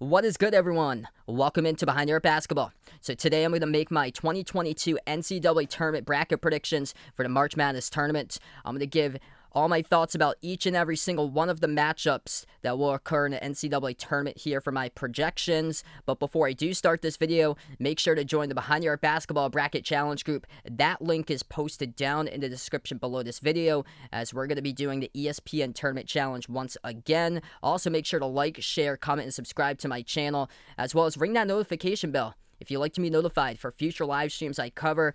What is good, everyone? Welcome into Behind Your Basketball. So today I'm going to make my 2022 NCAA Tournament bracket predictions for the March Madness Tournament. I'm going to give all my thoughts about each and every single one of the matchups that will occur in the NCAA Tournament here for my projections. But before I do start this video, make sure to join the Behind Your Basketball Bracket Challenge group. That link is posted down in the description below this video, as we're going to be doing the ESPN Tournament Challenge once again. Also, make sure to like, share, comment, and subscribe to my channel, as well as ring that notification bell if you'd like to be notified for future live streams I cover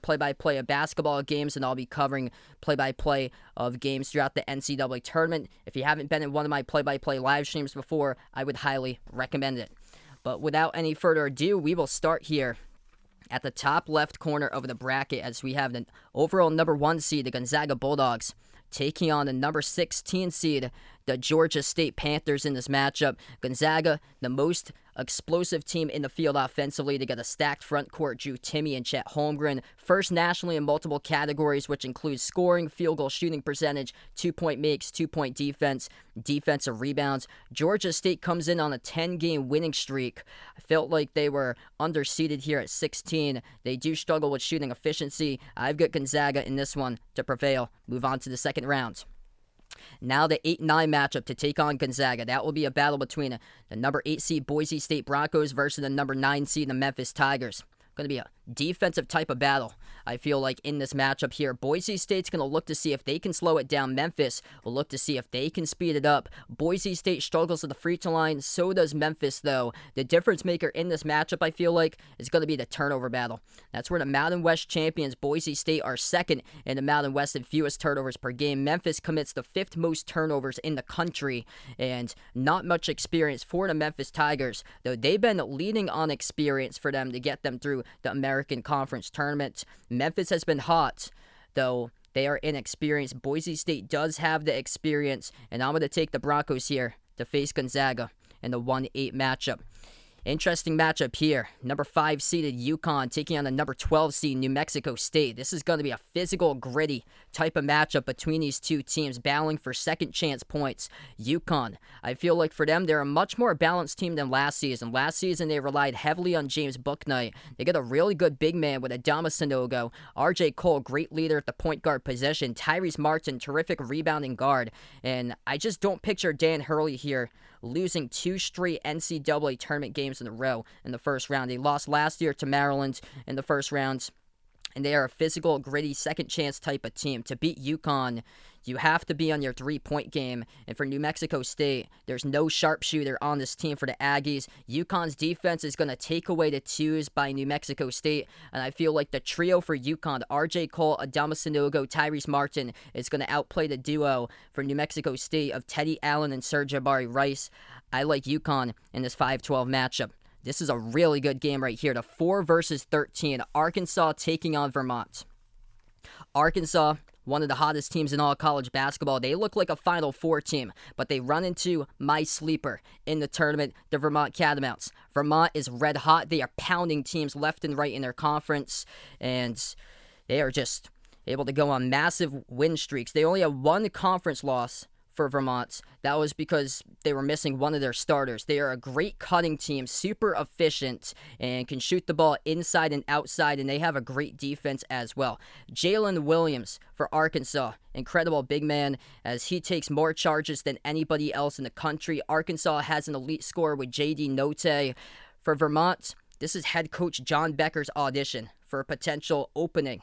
play-by-play of basketball games, and I'll be covering play-by-play of games throughout the NCAA tournament. If you haven't been in one of my play-by-play live streams before, I would highly recommend it. But without any further ado, we will start here at the top left corner of the bracket, as we have the overall number 1 seed, the Gonzaga Bulldogs, taking on the number 16 seed, the Georgia State Panthers in this matchup. Gonzaga, the most explosive team in the field offensively. They got a stacked front court, Drew Timme and Chet Holmgren. First nationally in multiple categories, which includes scoring, field goal shooting percentage, 2-point makes, 2-point defense, defensive rebounds. Georgia State comes in on a 10-game winning streak. I felt like they were underseeded here at 16. They do struggle with shooting efficiency. I've got Gonzaga in this one to prevail. Move on to the second round. Now the 8-9 matchup to take on Gonzaga. That will be a battle between the number 8 seed Boise State Broncos versus the number 9 seed the Memphis Tigers. Going to be a defensive type of battle, I feel like, in this matchup here. Boise State's going to look to see if they can slow it down. Memphis will look to see if they can speed it up. Boise State struggles at the free throw line. So does Memphis, though. The difference maker in this matchup, I feel like, is going to be the turnover battle. That's where the Mountain West champions, Boise State, are second in the Mountain West in fewest turnovers per game. Memphis commits the 5th most turnovers in the country, and not much experience for the Memphis Tigers, though they've been leaning on experience for them to get them through the American Conference Tournament. Memphis has been hot, though they are inexperienced. Boise State does have the experience, and I'm going to take the Broncos here to face Gonzaga in the 1-8 matchup. Interesting matchup here. Number 5 seeded UConn taking on the number 12 seed New Mexico State. This is going to be a physical, gritty type of matchup between these two teams, battling for second chance points. UConn, I feel like for them, they're a much more balanced team than last season. Last season, they relied heavily on James Bouknight. They got a really good big man with Adama Sanogo. RJ Cole, great leader at the point guard position. Tyrese Martin, terrific rebounding guard. And I just don't picture Dan Hurley here losing 2 straight NCAA tournament games in a row in the first round. They lost last year to Maryland in the first round, and they are a physical, gritty, second chance type of team. To beat UConn, you have to be on your 3-point game. And for New Mexico State, there's no sharpshooter on this team for the Aggies. UConn's defense is going to take away the 2s by New Mexico State. And I feel like the trio for UConn, RJ Cole, Adama Sanogo, Tyrese Martin, is going to outplay the duo for New Mexico State of Teddy Allen and Sir'Jabari Rice. I like UConn in this 5-12 matchup. This is a really good game right here. The 4 versus 13. Arkansas taking on Vermont. Arkansas, one of the hottest teams in all college basketball. They look like a Final Four team, but they run into my sleeper in the tournament, the Vermont Catamounts. Vermont is red hot. They are pounding teams left and right in their conference, and they are just able to go on massive win streaks. They only have 1 conference loss for Vermont. That was because they were missing one of their starters. They are a great cutting team, super efficient, and can shoot the ball inside and outside, and they have a great defense as well. Jalen Williams for Arkansas, incredible big man, as he takes more charges than anybody else in the country. Arkansas has an elite scorer with J.D. Notae. For Vermont, this is head coach John Becker's audition for a potential opening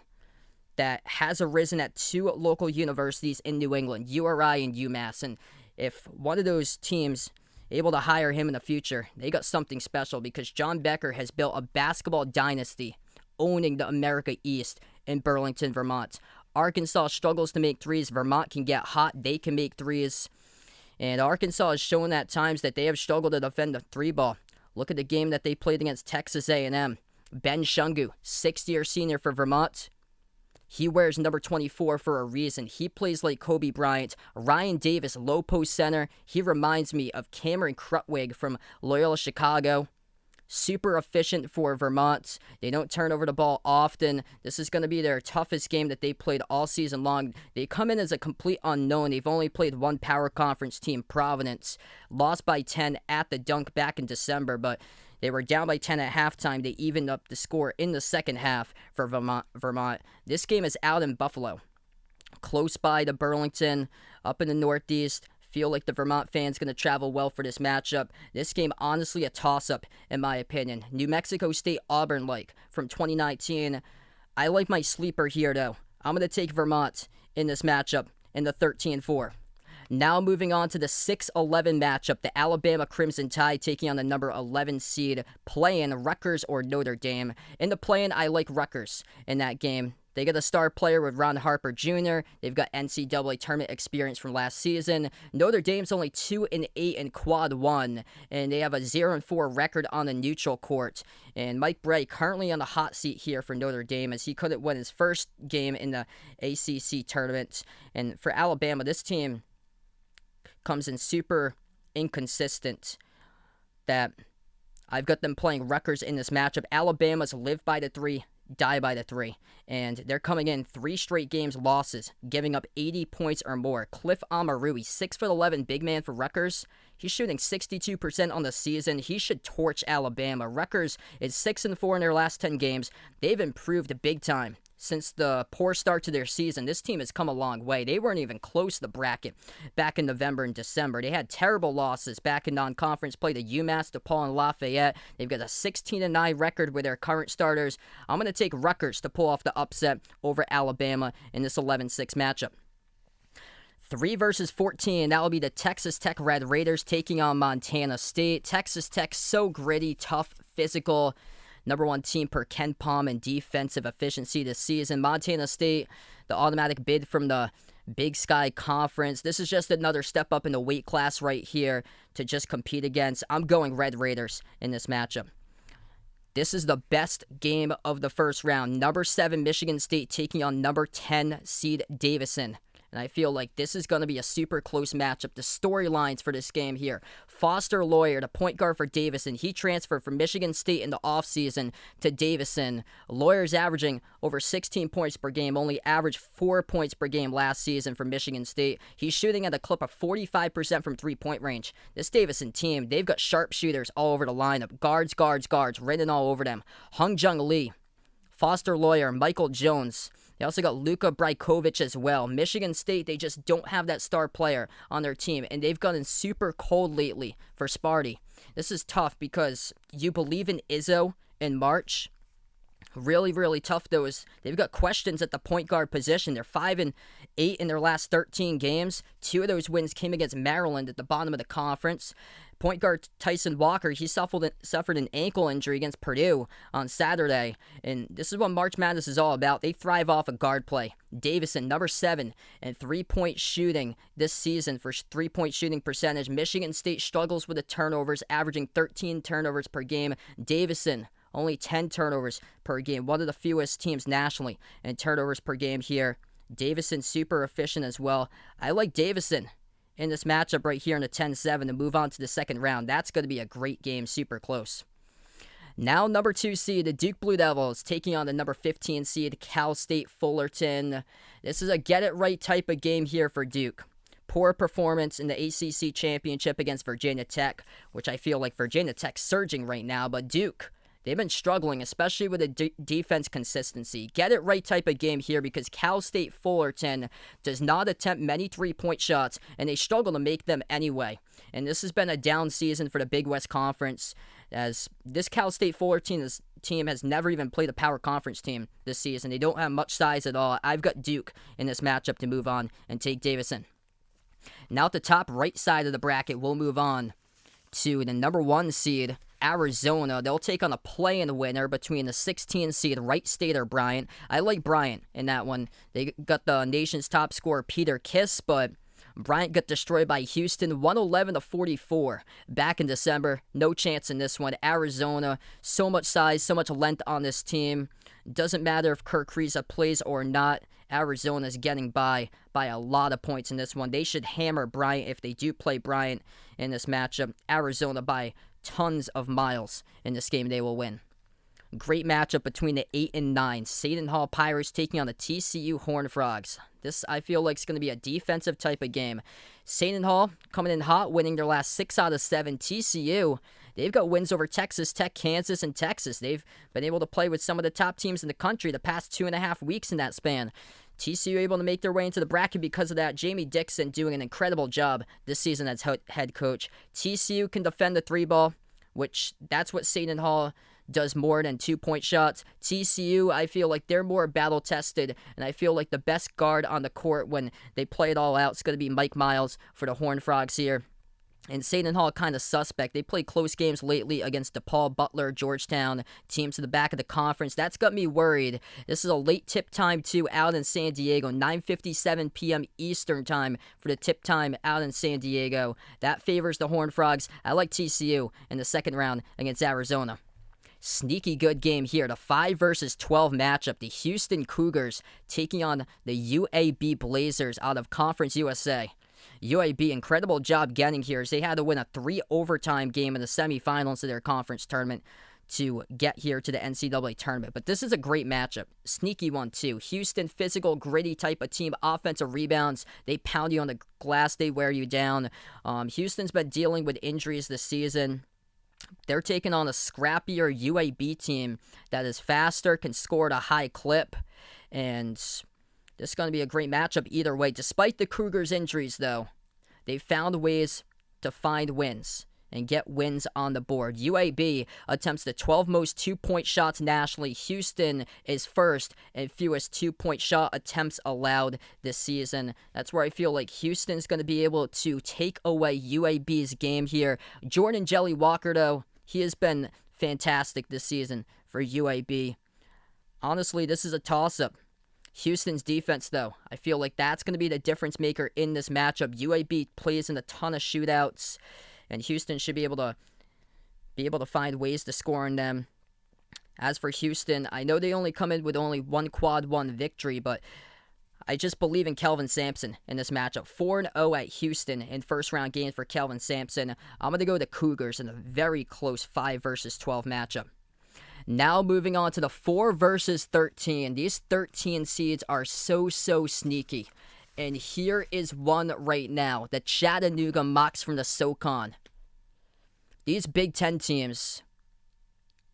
that has arisen at 2 local universities in New England, URI and UMass. And if one of those teams able to hire him in the future, they got something special, because John Becker has built a basketball dynasty owning the America East in Burlington, Vermont. Arkansas struggles to make threes. Vermont can get hot. They can make threes. And Arkansas has shown at times that they have struggled to defend the 3 ball. Look at the game that they played against Texas A&M. Ben Shungu, 6th-year senior for Vermont. He wears number 24 for a reason. He plays like Kobe Bryant. Ryan Davis, low post center. He reminds me of Cameron Krutwig from Loyola Chicago. super efficient for Vermont. They don't turn over the ball often. This is going to be their toughest game that they played all season long. They come in as a complete unknown. They've only played one power conference team, Providence. Lost by 10 at the Dunk back in December, but they were down by 10 at halftime. They evened up the score in the second half for Vermont. This game is out in Buffalo, close by to Burlington, up in the Northeast. Feel like the Vermont fans going to travel well for this matchup. This game, honestly, a toss-up, in my opinion. New Mexico State, Auburn-like from 2019. I like my sleeper here, though. I'm going to take Vermont in this matchup in the 13-4. Now moving on to the 6-11 matchup, the Alabama Crimson Tide taking on the number 11 seed, playing Rutgers or Notre Dame. In the play-in, I like Rutgers in that game. They get a star player with Ron Harper Jr. They've got NCAA Tournament experience from last season. Notre Dame's only 2-8 in Quad 1, and they have a 0-4 record on the neutral court. And Mike Bray currently on the hot seat here for Notre Dame, as he couldn't win his first game in the ACC tournament. And for Alabama, this team comes in super inconsistent, that I've got them playing Rutgers in this matchup. Alabama's live by the 3, die by the 3, and they're coming in 3 straight games losses, giving up 80 points or more. Cliff Omoruyi, 6'11" big man for Rutgers. He's shooting 62% on the season. He should torch Alabama. Rutgers is 6-4 in their last 10 games. They've improved big time since the poor start to their season. This team has come a long way. They weren't even close to the bracket back in November and December. They had terrible losses back in non-conference play to UMass, DePaul, and Lafayette. They've got a 16-9 record with their current starters. I'm going to take Rutgers to pull off the upset over Alabama in this 11-6 matchup. 3 versus 14, that will be the Texas Tech Red Raiders taking on Montana State. Texas Tech, so gritty, tough, physical. Number 1 team per Ken Palm in defensive efficiency this season. Montana State, the automatic bid from the Big Sky Conference. This is just another step up in the weight class right here to just compete against. I'm going Red Raiders in this matchup. This is the best game of the first round. Number 7 Michigan State taking on number 10 seed Davidson. And I feel like this is going to be a super close matchup. The storylines for this game here. Foster Loyer, the point guard for Davidson. He transferred from Michigan State in the offseason to Davidson. Lawyer's averaging over 16 points per game, only averaged 4 points per game last season for Michigan State. He's shooting at a clip of 45% from three-point range. This Davidson team, they've got sharpshooters all over the lineup. Guards, written all over them. Hung Jung Lee, Foster Loyer, Michael Jones. They also got Luka Brajkovic as well. Michigan State, they just don't have that star player on their team, and they've gotten super cold lately for Sparty. This is tough because you believe in Izzo in March. Really, really tough, though, is they've got questions at the point guard position. They're 5-8 in their last 13 games. 2 of those wins came against Maryland at the bottom of the conference. Point guard Tyson Walker, he suffered an ankle injury against Purdue on Saturday. And this is what March Madness is all about. They thrive off of guard play. Davidson, number 7, and 3-point shooting this season for 3-point shooting percentage. Michigan State struggles with the turnovers, averaging 13 turnovers per game. Davidson, only 10 turnovers per game. One of the fewest teams nationally in turnovers per game here. Davidson super efficient as well. I like Davidson in this matchup right here in the 10-7 to move on to the second round. That's going to be a great game, super close. Now number 2 seed, the Duke Blue Devils, taking on the number 15 seed, Cal State Fullerton. This is a get-it-right type of game here for Duke. Poor performance in the ACC championship against Virginia Tech, which I feel like Virginia Tech's surging right now, but Duke, they've been struggling, especially with the defense consistency. Get it right type of game here because Cal State Fullerton does not attempt many 3-point shots, and they struggle to make them anyway. And this has been a down season for the Big West Conference, as this Cal State Fullerton team has never even played a power conference team this season. They don't have much size at all. I've got Duke in this matchup to move on and take Davidson. Now at the top right side of the bracket, we'll move on to the number 1 seed, Arizona. They'll take on a play-in winner between the 16 seed Wright State or Bryant. I like Bryant in that one. They got the nation's top scorer Peter Kiss, but Bryant got destroyed by Houston 111-44 back in December. No chance in this one. Arizona, so much size, so much length on this team. Doesn't matter if Kirk Kriisa plays or not. Arizona's getting by a lot of points in this one. They should hammer Bryant if they do play Bryant in this matchup. Arizona by tons of miles in this game. They will win. Great matchup between the 8 and 9 Seton Hall Pirates taking on the TCU Horned Frogs. This, I feel like, is going to be a defensive type of game. Seton Hall coming in hot, winning their last 6 out of 7. TCU, they've got wins over Texas Tech, Kansas, and Texas. They've been able to play with some of the top teams in the country the past 2.5 weeks in that span. TCU able to make their way into the bracket because of that. Jamie Dixon doing an incredible job this season as head coach. TCU can defend the 3-ball, which that's what Seton Hall does more than 2-point shots. TCU, I feel like they're more battle-tested, and I feel like the best guard on the court when they play it all out is going to be Mike Miles for the Horned Frogs here. And Seton Hall kind of suspect. They played close games lately against DePaul, Butler, Georgetown, teams to the back of the conference. That's got me worried. This is a late tip time, too, out in San Diego. 9:57 p.m. Eastern time for the tip time out in San Diego. That favors the Horned Frogs. I like TCU in the second round against Arizona. Sneaky good game here. The 5 versus 12 matchup. The Houston Cougars taking on the UAB Blazers out of Conference USA. UAB, incredible job getting here as they had to win a 3-overtime game in the semifinals of their conference tournament to get here to the NCAA tournament. But this is a great matchup. Sneaky one, too. Houston, physical, gritty type of team. Offensive rebounds. They pound you on the glass. They wear you down. Houston's been dealing with injuries this season. They're taking on a scrappier UAB team that is faster, can score at a high clip, and this is going to be a great matchup either way. Despite the Cougars' injuries, though, they've found ways to find wins and get wins on the board. UAB attempts the 12 most 2-point shots nationally. Houston is first and fewest 2-point shot attempts allowed this season. That's where I feel like Houston's going to be able to take away UAB's game here. Jordan Jelly Walker, though, he has been fantastic this season for UAB. Honestly, this is a toss-up. Houston's defense, though, I feel like that's going to be the difference maker in this matchup. UAB plays in a ton of shootouts, and Houston should be able to find ways to score on them. As for Houston, I know they only come in with only one quad one victory, but I just believe in Kelvin Sampson in this matchup. 4-0 at Houston in first-round games for Kelvin Sampson. I'm going to go the Cougars in a very close 5 versus 12 matchup. Now moving on to the 4 versus 13. These 13 seeds are so sneaky. And here is one right now. The Chattanooga Mocs from the SoCon. These Big Ten teams,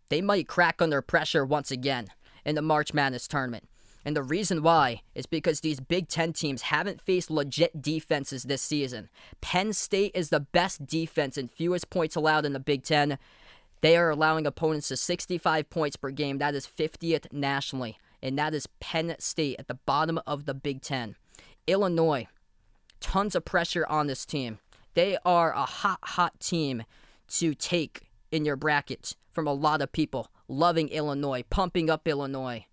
they might crack under pressure once again in the March Madness tournament. And the reason why is because these Big Ten teams haven't faced legit defenses this season. Penn State is the best defense and fewest points allowed in the Big Ten. They are allowing opponents to 65 points per game. That is 50th nationally. And that is Penn State at the bottom of the Big Ten. Illinois, tons of pressure on this team. They are a hot team to take in your bracket from a lot of people. Loving Illinois, pumping up Illinois.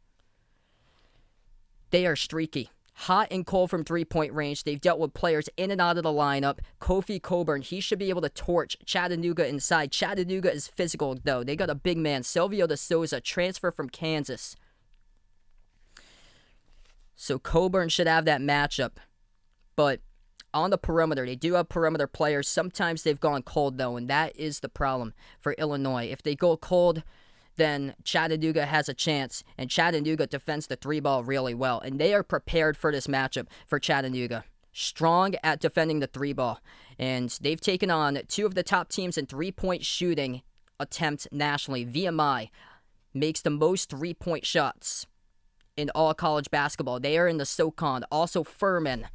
They are streaky. Hot and cold from 3-point range. They've dealt with players in and out of the lineup. Kofi Coburn, he should be able to torch Chattanooga inside. Chattanooga is physical, though. They got a big man, Silvio De Souza, transfer from Kansas. So Coburn should have that matchup. But on the perimeter, they do have perimeter players. Sometimes they've gone cold, though, and that is the problem for Illinois. If they go cold, then Chattanooga has a chance, and Chattanooga defends the 3-ball really well, and they are prepared for this matchup for Chattanooga. Strong at defending the 3-ball, and they've taken on 2 of the top teams in 3-point shooting attempts nationally. VMI makes the most 3-point shots in all college basketball. They are in the SoCon. Also, Furman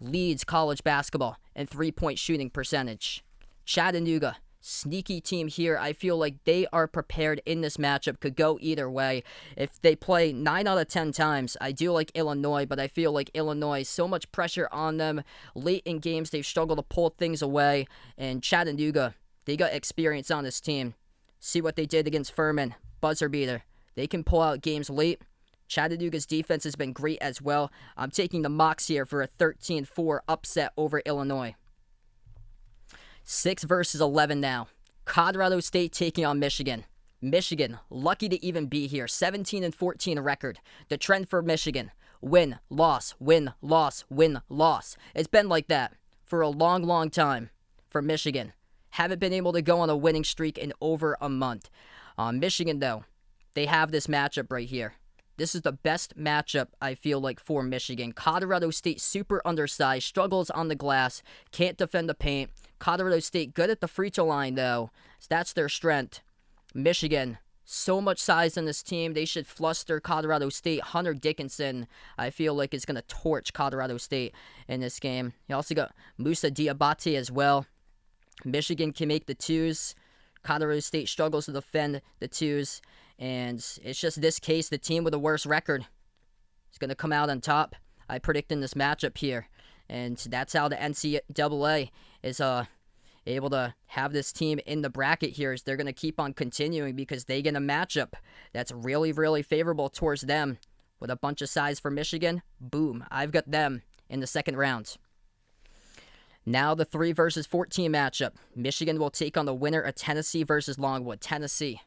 leads college basketball in 3-point shooting percentage. Chattanooga, sneaky team here. I feel like they are prepared in this matchup. Could go either way. If they play 9 out of 10 times, I do like Illinois, but I feel like Illinois, so much pressure on them. Late in games, they've struggled to pull things away. And Chattanooga, they got experience on this team. See what they did against Furman. Buzzer beater. They can pull out games late. Chattanooga's defense has been great as well. I'm taking the Mocs here for a 13-4 upset over Illinois. 6 versus 11 now. Colorado State taking on Michigan. Michigan, lucky to even be here. 17-14 record. The trend for Michigan, win, loss, win, loss, win, loss. It's been like that for a long time for Michigan. haven't been able to go on a winning streak in over a month. Michigan, though, they have this matchup right here. This is the best matchup, I feel like, for Michigan. Colorado State, super undersized, struggles on the glass, can't defend the paint. Colorado State, good at the free throw line, though. So that's their strength. Michigan, so much size in this team. They should fluster Colorado State. Hunter Dickinson, I feel like, is going to torch Colorado State in this game. You also got Musa Diabate as well. Michigan can make the twos. Colorado State struggles to defend the twos. And it's just this case, the team with the worst record is going to come out on top. I predict in this matchup here. And that's how the NCAA is able to have this team in the bracket here. Is they're going to keep on continuing because they get a matchup that's really, really favorable towards them. With a bunch of size for Michigan, boom, I've got them in the second round. Now the 3 versus 14 matchup. Michigan will take on the winner of Tennessee versus Longwood. Tennessee,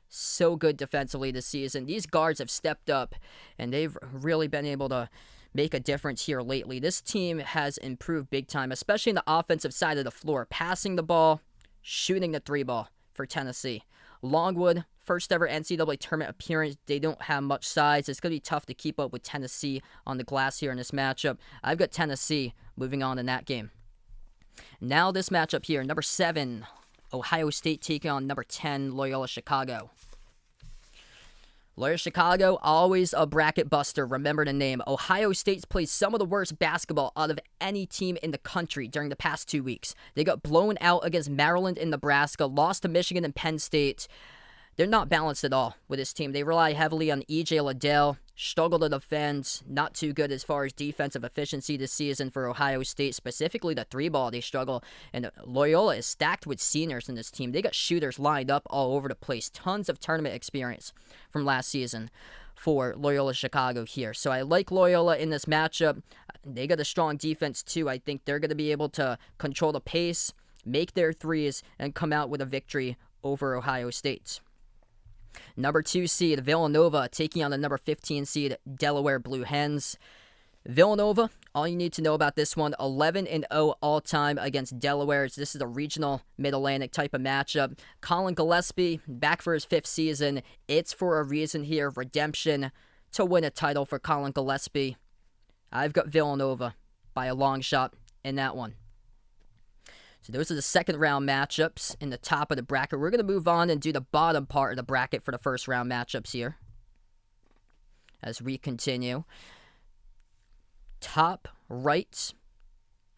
so good defensively this season. These guards have stepped up, and they've really been able to make a difference here lately. This team has improved big time, especially in the offensive side of the floor. Passing the ball, shooting the 3 ball for Tennessee. Longwood, first ever NCAA tournament appearance. They don't have much size. It's going to be tough to keep up with Tennessee on the glass here in this matchup. I've got Tennessee moving on in that game. Now this matchup here, number 7, Ohio State taking on number 10, Loyola Chicago. Loyola Chicago, always a bracket buster. Remember the name. Ohio State's played some of the worst basketball out of any team in the country during the past 2 weeks. They got blown out against Maryland and Nebraska, lost to Michigan and Penn State. They're not balanced at all with this team. They rely heavily on E.J. Liddell, struggle to defend, not too good as far as defensive efficiency this season for Ohio State, specifically the 3 ball. They struggle, and Loyola is stacked with seniors in this team. They got shooters lined up all over the place. Tons of tournament experience from last season for Loyola Chicago here. So I like Loyola in this matchup. They got a strong defense too. I think they're going to be able to control the pace, make their threes, and come out with a victory over Ohio State. Number 2 seed Villanova taking on the number 15 seed Delaware Blue Hens. Villanova, all you need to know about this one, 11-0 all-time against Delaware. This is a regional Mid-Atlantic type of matchup. Colin Gillespie, back for his 5th season. It's for a reason here, redemption to win a title for Colin Gillespie. I've got Villanova by a long shot in that one. So those are the second round matchups in the top of the bracket. We're going to move on and do the bottom part of the bracket for the first round matchups here as we continue. Top right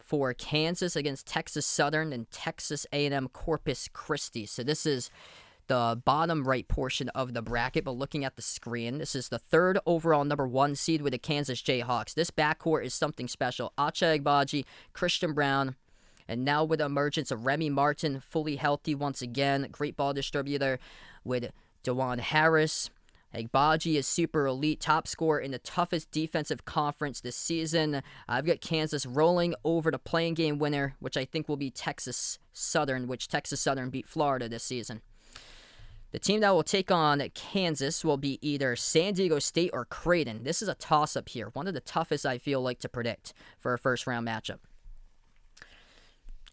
for Kansas against Texas Southern and Texas A&M Corpus Christi. So this is the bottom right portion of the bracket, but looking at the screen, this is the 3rd overall number 1 seed with the Kansas Jayhawks. This backcourt is something special. Acha Agbaji, Christian Brown, and now with the emergence of Remy Martin, fully healthy once again. Great ball distributor with DeJuan Harris. Agbaji is super elite, top scorer in the toughest defensive conference this season. I've got Kansas rolling over the playing game winner, which I think will be Texas Southern, which Texas Southern beat Florida this season. The team that will take on Kansas will be either San Diego State or Creighton. This is a toss-up here. One of the toughest I feel like to predict for a first-round matchup.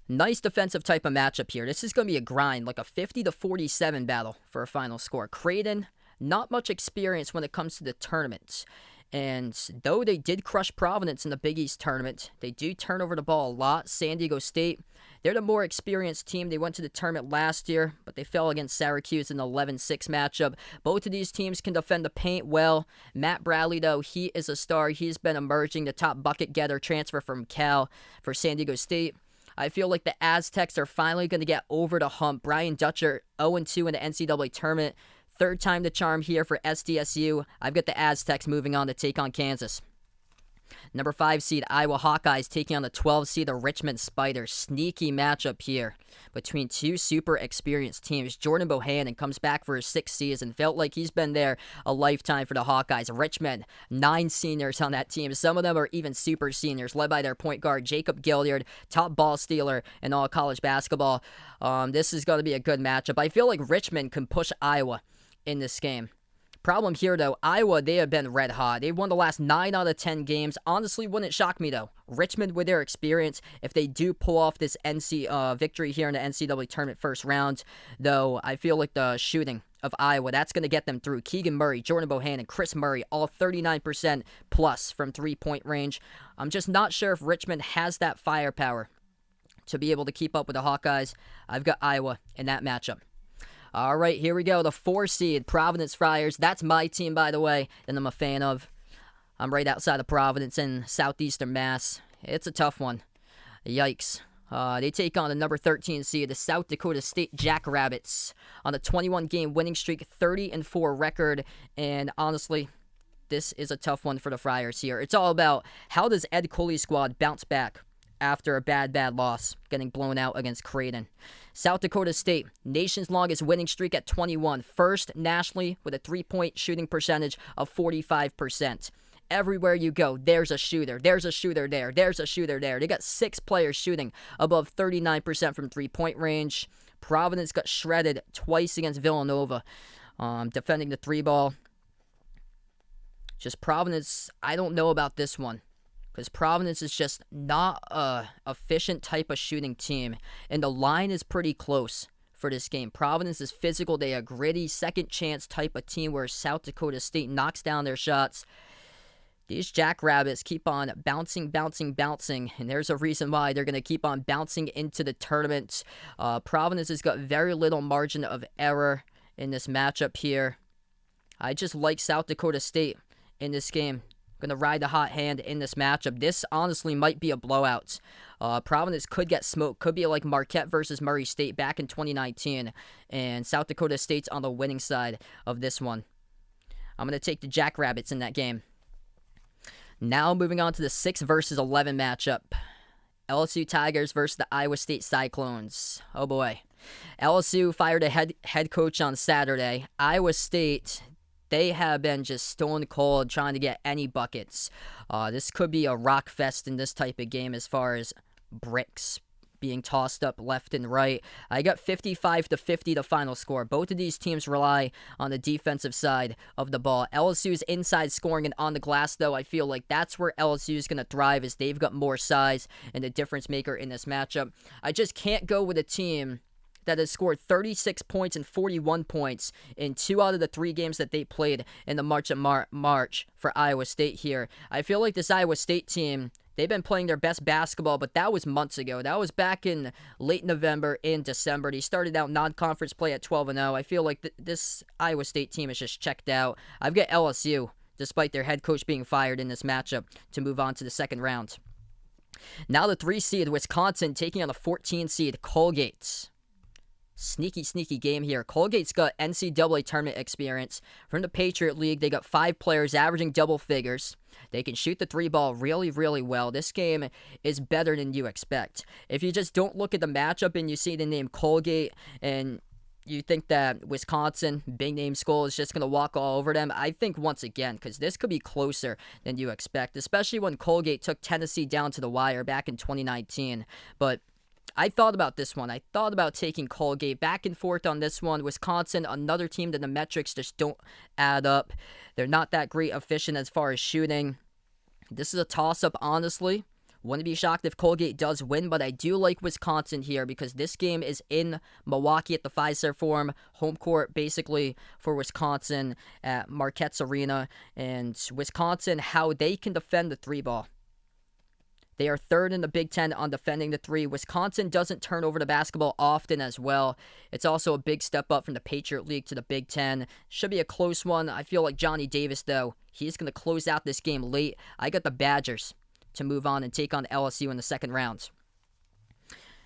Nice defensive type of matchup here. This is going to be a grind, like a 50-47 battle for a final score. Creighton, not much experience when it comes to the tournaments. And though they did crush Providence in the Big East tournament, they do turn over the ball a lot. San Diego State, they're the more experienced team. They went to the tournament last year, but they fell against Syracuse in the 11-6 matchup. Both of these teams can defend the paint well. Matt Bradley, though, he is a star. He's been emerging, the top bucket getter, transfer from Cal for San Diego State. I feel like the Aztecs are finally going to get over the hump. Brian Dutcher, 0-2 in the NCAA tournament. 3rd time the charm here for SDSU. I've got the Aztecs moving on to take on Kansas. Number 5 seed Iowa Hawkeyes taking on the 12 seed the Richmond Spiders. Sneaky matchup here between 2 super experienced teams. Jordan Bohannon comes back for his 6th season. Felt like he's been there a lifetime for the Hawkeyes. Richmond, 9 seniors on that team. Some of them are even super seniors, led by their point guard Jacob Gilliard, top ball stealer in all college basketball. This is going to be a good matchup. I feel like Richmond can push Iowa in this game. Problem here, though, Iowa, they have been red hot. They've won the last 9 out of 10 games. Honestly, wouldn't shock me, though. Richmond, with their experience, if they do pull off this victory here in the NCAA Tournament first round, though, I feel like the shooting of Iowa, that's going to get them through. Keegan Murray, Jordan Bohannon, Chris Murray, all 39% plus from three-point range. I'm just not sure if Richmond has that firepower to be able to keep up with the Hawkeyes. I've got Iowa in that matchup. All right, here we go. The 4 seed, Providence Friars. That's my team, by the way, and I'm a fan of. I'm right outside of Providence in southeastern Mass. It's a tough one. Yikes. They take on the number 13 seed, the South Dakota State Jackrabbits, on a 21-game winning streak, 30-4 record. And honestly, this is a tough one for the Friars here. It's all about how does Ed Cooley's squad bounce back after a bad loss, getting blown out against Creighton. South Dakota State, nation's longest winning streak at 21, first nationally with a three-point shooting percentage of 45%. Everywhere you go, there's a shooter. There's a shooter there. There's a shooter there. They got 6 players shooting above 39% from three-point range. Providence got shredded twice against Villanova, defending the 3-ball. Just Providence, I don't know about this one, because Providence is just not a efficient type of shooting team, and the line is pretty close for this game. Providence is physical. They are a gritty, second chance type of team where South Dakota State knocks down their shots. These Jackrabbits keep on bouncing, and there's a reason why they're going to keep on bouncing into the tournament. Providence has got very little margin of error in this matchup here. I just like South Dakota State in this game. Going to ride the hot hand in this matchup. This honestly might be a blowout. Providence could get smoked. Could be like Marquette versus Murray State back in 2019. And South Dakota State's on the winning side of this one. I'm going to take the Jackrabbits in that game. Now moving on to the 6 versus 11 matchup. LSU Tigers versus the Iowa State Cyclones. Oh boy. LSU fired a head coach on Saturday. Iowa State, they have been just stone cold trying to get any buckets. This could be a rock fest in this type of game as far as bricks being tossed up left and right. I got 55-50 the final score. Both of these teams rely on the defensive side of the ball. LSU's inside scoring and on the glass, though, I feel like that's where LSU is going to thrive, as they've got more size and a difference maker in this matchup. I just can't go with a team that has scored 36 points and 41 points in 2 out of the 3 games that they played in the March for Iowa State here. I feel like this Iowa State team, they've been playing their best basketball, but that was months ago. That was back in late November, in December. They started out non-conference play at 12-0. I feel like this Iowa State team is just checked out. I've got LSU, despite their head coach being fired in this matchup, to move on to the second round. Now the 3 seed, Wisconsin, taking on the 14 seed, Colgate. Sneaky game here. Colgate's got NCAA tournament experience. From the Patriot League, they got 5 players averaging double figures. They can shoot the 3-ball really well. This game is better than you expect. If you just don't look at the matchup and you see the name Colgate and you think that Wisconsin, big name school, is just going to walk all over them, I think once again, because this could be closer than you expect, especially when Colgate took Tennessee down to the wire back in 2019. But I thought about this one. I thought about taking Colgate back and forth on this one. Wisconsin, another team that the metrics just don't add up. They're not that great efficient as far as shooting. This is a toss-up, honestly. Wouldn't be shocked if Colgate does win, but I do like Wisconsin here because this game is in Milwaukee at the Fiserv Forum. Home court, basically, for Wisconsin at Marquette's Arena. And Wisconsin, how they can defend the 3-ball. They are 3rd in the Big Ten on defending the 3. Wisconsin doesn't turn over the basketball often as well. It's also a big step up from the Patriot League to the Big Ten. Should be a close one. I feel like Johnny Davis, though, he's going to close out this game late. I got the Badgers to move on and take on LSU in the second round.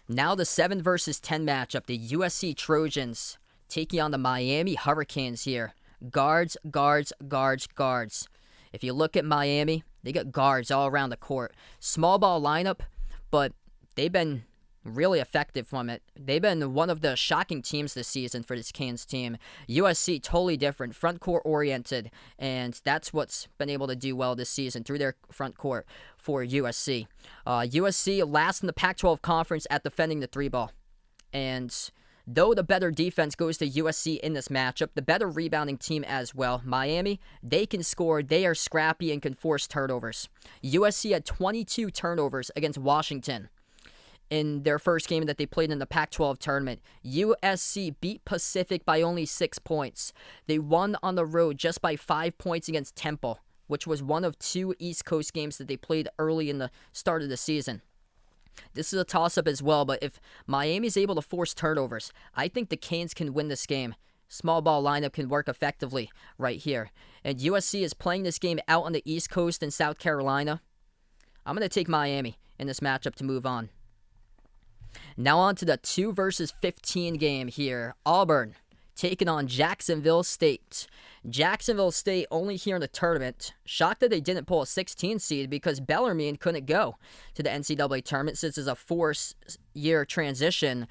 Now the 7 versus 10 matchup. The USC Trojans taking on the Miami Hurricanes here. Guards. If you look at Miami, they got guards all around the court. Small ball lineup, but they've been really effective from it. They've been one of the shocking teams this season for this Canes team. USC, totally different, front court oriented, and that's what's been able to do well this season through their front court for USC. USC last in the Pac-12 conference at defending the 3-ball. And Though the better defense goes to USC in this matchup, the better rebounding team as well. Miami, they can score, they are scrappy and can force turnovers. USC had 22 turnovers against Washington in their first game that they played in the Pac-12 tournament. USC beat Pacific by only 6 points. They won on the road just by 5 points against Temple, which was one of 2 East Coast games that they played early in the start of the season. This is a toss-up as well, but if Miami's able to force turnovers, I think the Canes can win this game. Small ball lineup can work effectively right here. And USC is playing this game out on the East Coast in South Carolina. I'm going to take Miami in this matchup to move on. Now on to the 2 versus 15 game here. Auburn taking on Jacksonville State. Jacksonville State only here in the tournament. Shocked that they didn't pull a 16 seed because Bellarmine couldn't go to the NCAA tournament since it's a 4-year transition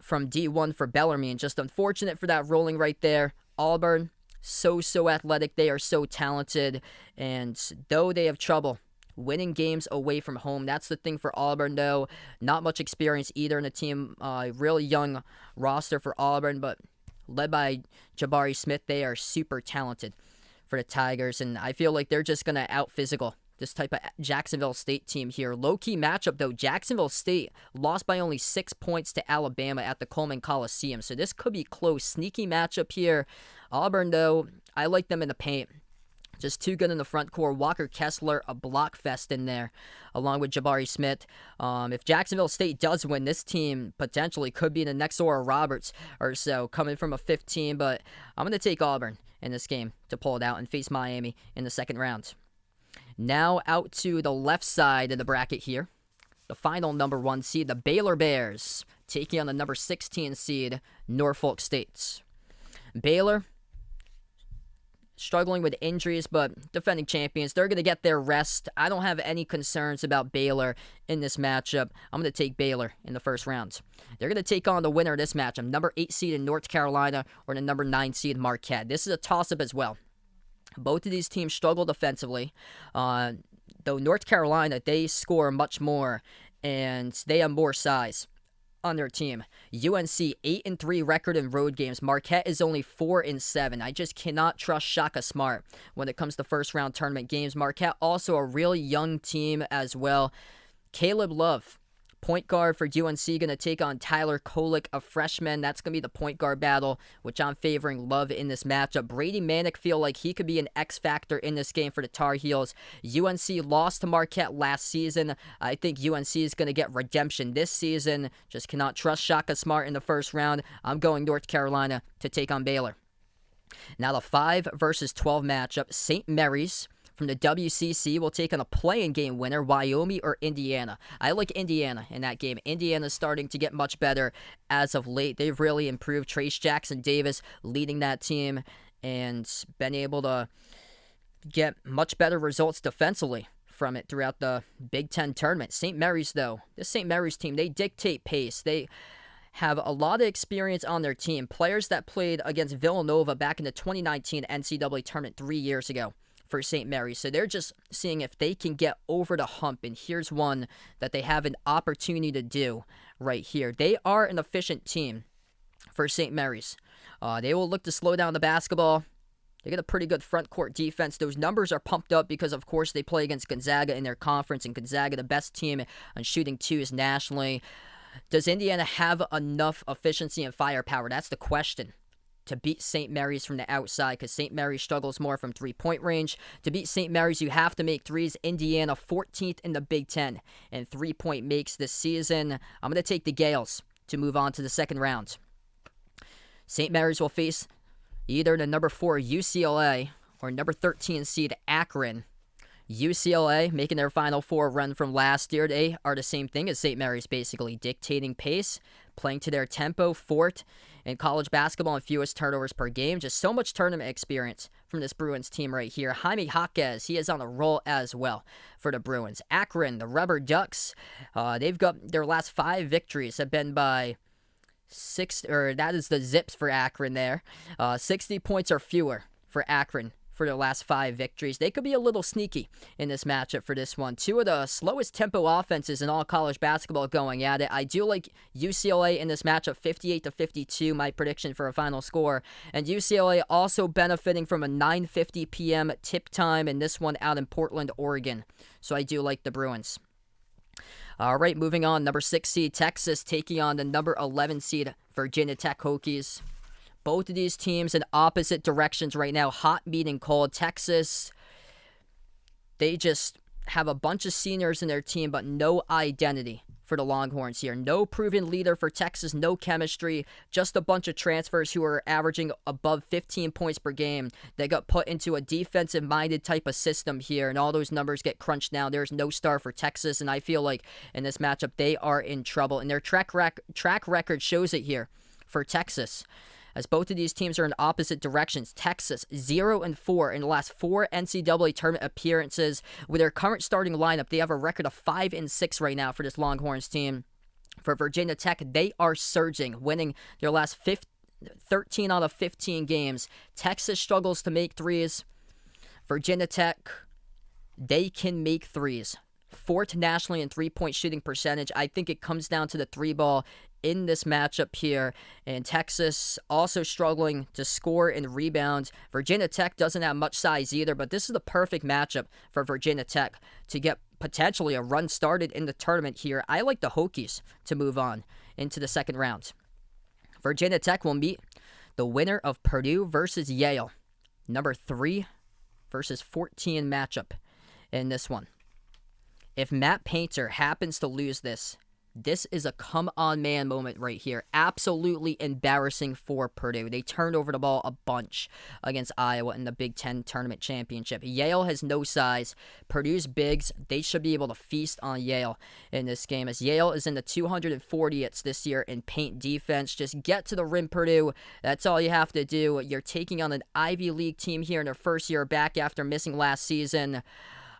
from D1 for Bellarmine. Just unfortunate for that rolling right there. Auburn, so athletic. They are so talented. And though they have trouble winning games away from home, that's the thing for Auburn, though. Not much experience either in the team. Really young roster for Auburn, but led by Jabari Smith, they are super talented for the Tigers, and I feel like they're just going to out-physical this type of Jacksonville State team here. Low-key matchup, though. Jacksonville State lost by only 6 points to Alabama at the Coleman Coliseum, so this could be close. Sneaky matchup here. Auburn, though, I like them in the paint. Just too good in the front court. Walker Kessler, a block fest in there, along with Jabari Smith. If Jacksonville State does win, this team potentially could be the next Oral Roberts or so, coming from a 15. But I'm going to take Auburn in this game to pull it out and face Miami in the second round. Now out to the left side of the bracket here. The final number 1 seed, the Baylor Bears, taking on the number 16 seed, Norfolk State. Baylor struggling with injuries, but defending champions. They're going to get their rest. I don't have any concerns about Baylor in this matchup. I'm going to take Baylor in the first round. They're going to take on the winner of this matchup, number 8 seed in North Carolina or the number 9 seed Marquette. This is a toss-up as well. Both of these teams struggle defensively. Though North Carolina, they score much more, and they have more size on their team. UNC 8-3 record in road games. Marquette is only 4-7. I just cannot trust Shaka Smart when it comes to first round tournament games. Marquette also a really young team as well. Caleb Love, point guard for UNC, going to take on Tyler Kolek, a freshman. That's going to be the point guard battle, which I'm favoring Love in this matchup. Brady Manick feel like he could be an X factor in this game for the Tar Heels. UNC lost to Marquette last season. I think UNC is going to get redemption this season. Just cannot trust Shaka Smart in the first round. I'm going North Carolina to take on Baylor. Now the 5 versus 12 matchup. St. Mary's from the WCC will take on a play-in game winner, Wyoming or Indiana. I like Indiana in that game. Indiana's starting to get much better as of late. They've really improved. Trace Jackson Davis leading that team and been able to get much better results defensively from it throughout the Big Ten tournament. St. Mary's, though, this St. Mary's team, they dictate pace. They have a lot of experience on their team. Players that played against Villanova back in the 2019 NCAA tournament 3 years ago for St. Mary's. So they're just seeing if they can get over the hump, and here's one that they have an opportunity to do right here. They are an efficient team for St. Mary's. They will look to slow down the basketball. They got a pretty good front court defense. Those numbers are pumped up because, of course, they play against Gonzaga in their conference, and Gonzaga, the best team on shooting twos nationally. Does Indiana have enough efficiency and firepower? That's the question to beat St. Mary's from the outside, because St. Mary's struggles more from three-point range. To beat St. Mary's, you have to make threes. Indiana, 14th in the Big Ten in three-point makes this season. I'm going to take the Gales to move on to the second round. St. Mary's will face either the number 4 UCLA or number 13 seed Akron. UCLA making their Final Four run from last year. They are the same thing as St. Mary's, basically dictating pace, playing to their tempo, fort in college basketball and fewest turnovers per game. Just so much tournament experience from this Bruins team right here. Jaime Jaquez, he is on a roll as well for the Bruins. Akron, the Rubber Ducks, they've got their last 5 victories have been by 6, or that is the Zips for Akron there. 60 points or fewer for Akron for their last 5 victories. They could be a little sneaky in this matchup for this one. 2 of the slowest tempo offenses in all college basketball going at it. I do like UCLA in this matchup, 58-52, my prediction for a final score. And UCLA also benefiting from a 9:50 p.m. tip time in this one out in Portland, Oregon. So I do like the Bruins. All right, moving on. Number 6 seed Texas taking on the number 11 seed Virginia Tech Hokies. Both of these teams in opposite directions right now. Hot meeting cold. Texas, they just have a bunch of seniors in their team, but no identity for the Longhorns here. No proven leader for Texas, no chemistry, just a bunch of transfers who are averaging above 15 points per game. They got put into a defensive-minded type of system here, and all those numbers get crunched now. There's no star for Texas, and I feel like in this matchup they are in trouble, and their track record shows it here for Texas, as both of these teams are in opposite directions. Texas 0-4 in the last 4 NCAA tournament appearances. With their current starting lineup, they have a record of 5-6 right now for this Longhorns team. For Virginia Tech, they are surging, winning their last 13 out of 15 games. Texas struggles to make threes. Virginia Tech, they can make threes. 4th nationally in three-point shooting percentage. I think it comes down to the 3-ball in this matchup here. And Texas also struggling to score and rebound. Virginia Tech doesn't have much size either, but this is the perfect matchup for Virginia Tech to get potentially a run started in the tournament here. I like the Hokies to move on into the second round. Virginia Tech will meet the winner of Purdue versus Yale. Number 3 versus 14 matchup in this one. If Matt Painter happens to lose this is a come-on man moment right here. Absolutely embarrassing for Purdue. They turned over the ball a bunch against Iowa in the Big Ten Tournament Championship. Yale has no size. Purdue's bigs, they should be able to feast on Yale in this game, as Yale is in the 240th this year in paint defense. Just get to the rim, Purdue. That's all you have to do. You're taking on an Ivy League team here in their first year back after missing last season.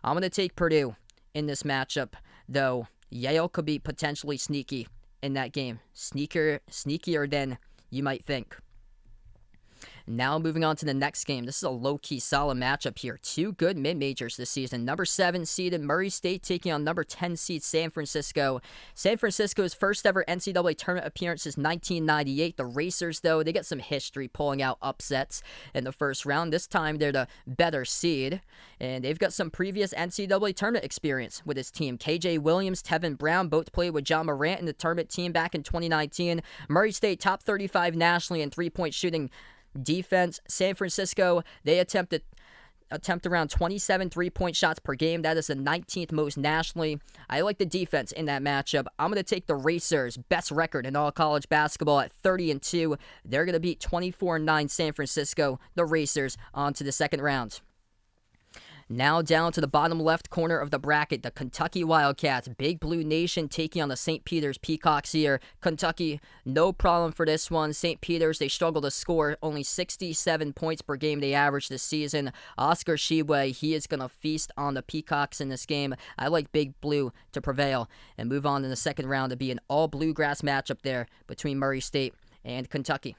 I'm going to take Purdue in this matchup, though. Yale could be potentially sneaky in that game. Sneakier than you might think. Now moving on to the next game. This is a low-key solid matchup here. 2 good mid-majors this season. Number 7 seeded Murray State taking on number 10 seed San Francisco. San Francisco's first ever NCAA tournament appearance is 1998. The Racers, though, they get some history pulling out upsets in the first round. This time they're the better seed, and they've got some previous NCAA tournament experience with his team. KJ Williams, Tevin Brown both played with John Morant in the tournament team back in 2019. Murray State top 35 nationally in three-point shooting defense. San Francisco, they attempt around 27 three-point shots per game. That is the 19th most nationally. I like the defense in that matchup. I'm going to take the Racers, best record in all college basketball at 30-2. They're going to beat 24-9 San Francisco, the Racers, on to the second round. Now down to the bottom left corner of the bracket, the Kentucky Wildcats, Big Blue Nation taking on the St. Peter's Peacocks here. Kentucky, no problem for this one. St. Peter's, they struggle to score, only 67 points per game they average this season. Oscar Tshiebwe, he is going to feast on the Peacocks in this game. I like Big Blue to prevail and move on in the second round to be an all-bluegrass matchup there between Murray State and Kentucky.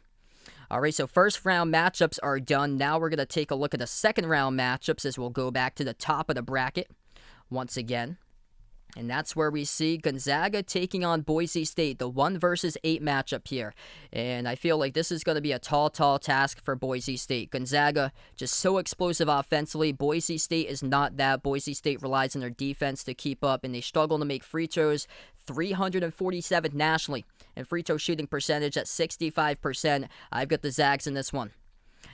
All right, so first round matchups are done. Now we're going to take a look at the second round matchups as we'll go back to the top of the bracket once again. And that's where we see Gonzaga taking on Boise State, the 1 versus 8 matchup here. And I feel like this is going to be a tall task for Boise State. Gonzaga, just so explosive offensively. Boise State is not that. Boise State relies on their defense to keep up, and they struggle to make free throws. 347th nationally in free throw shooting percentage at 65%. I've got the Zags in this one.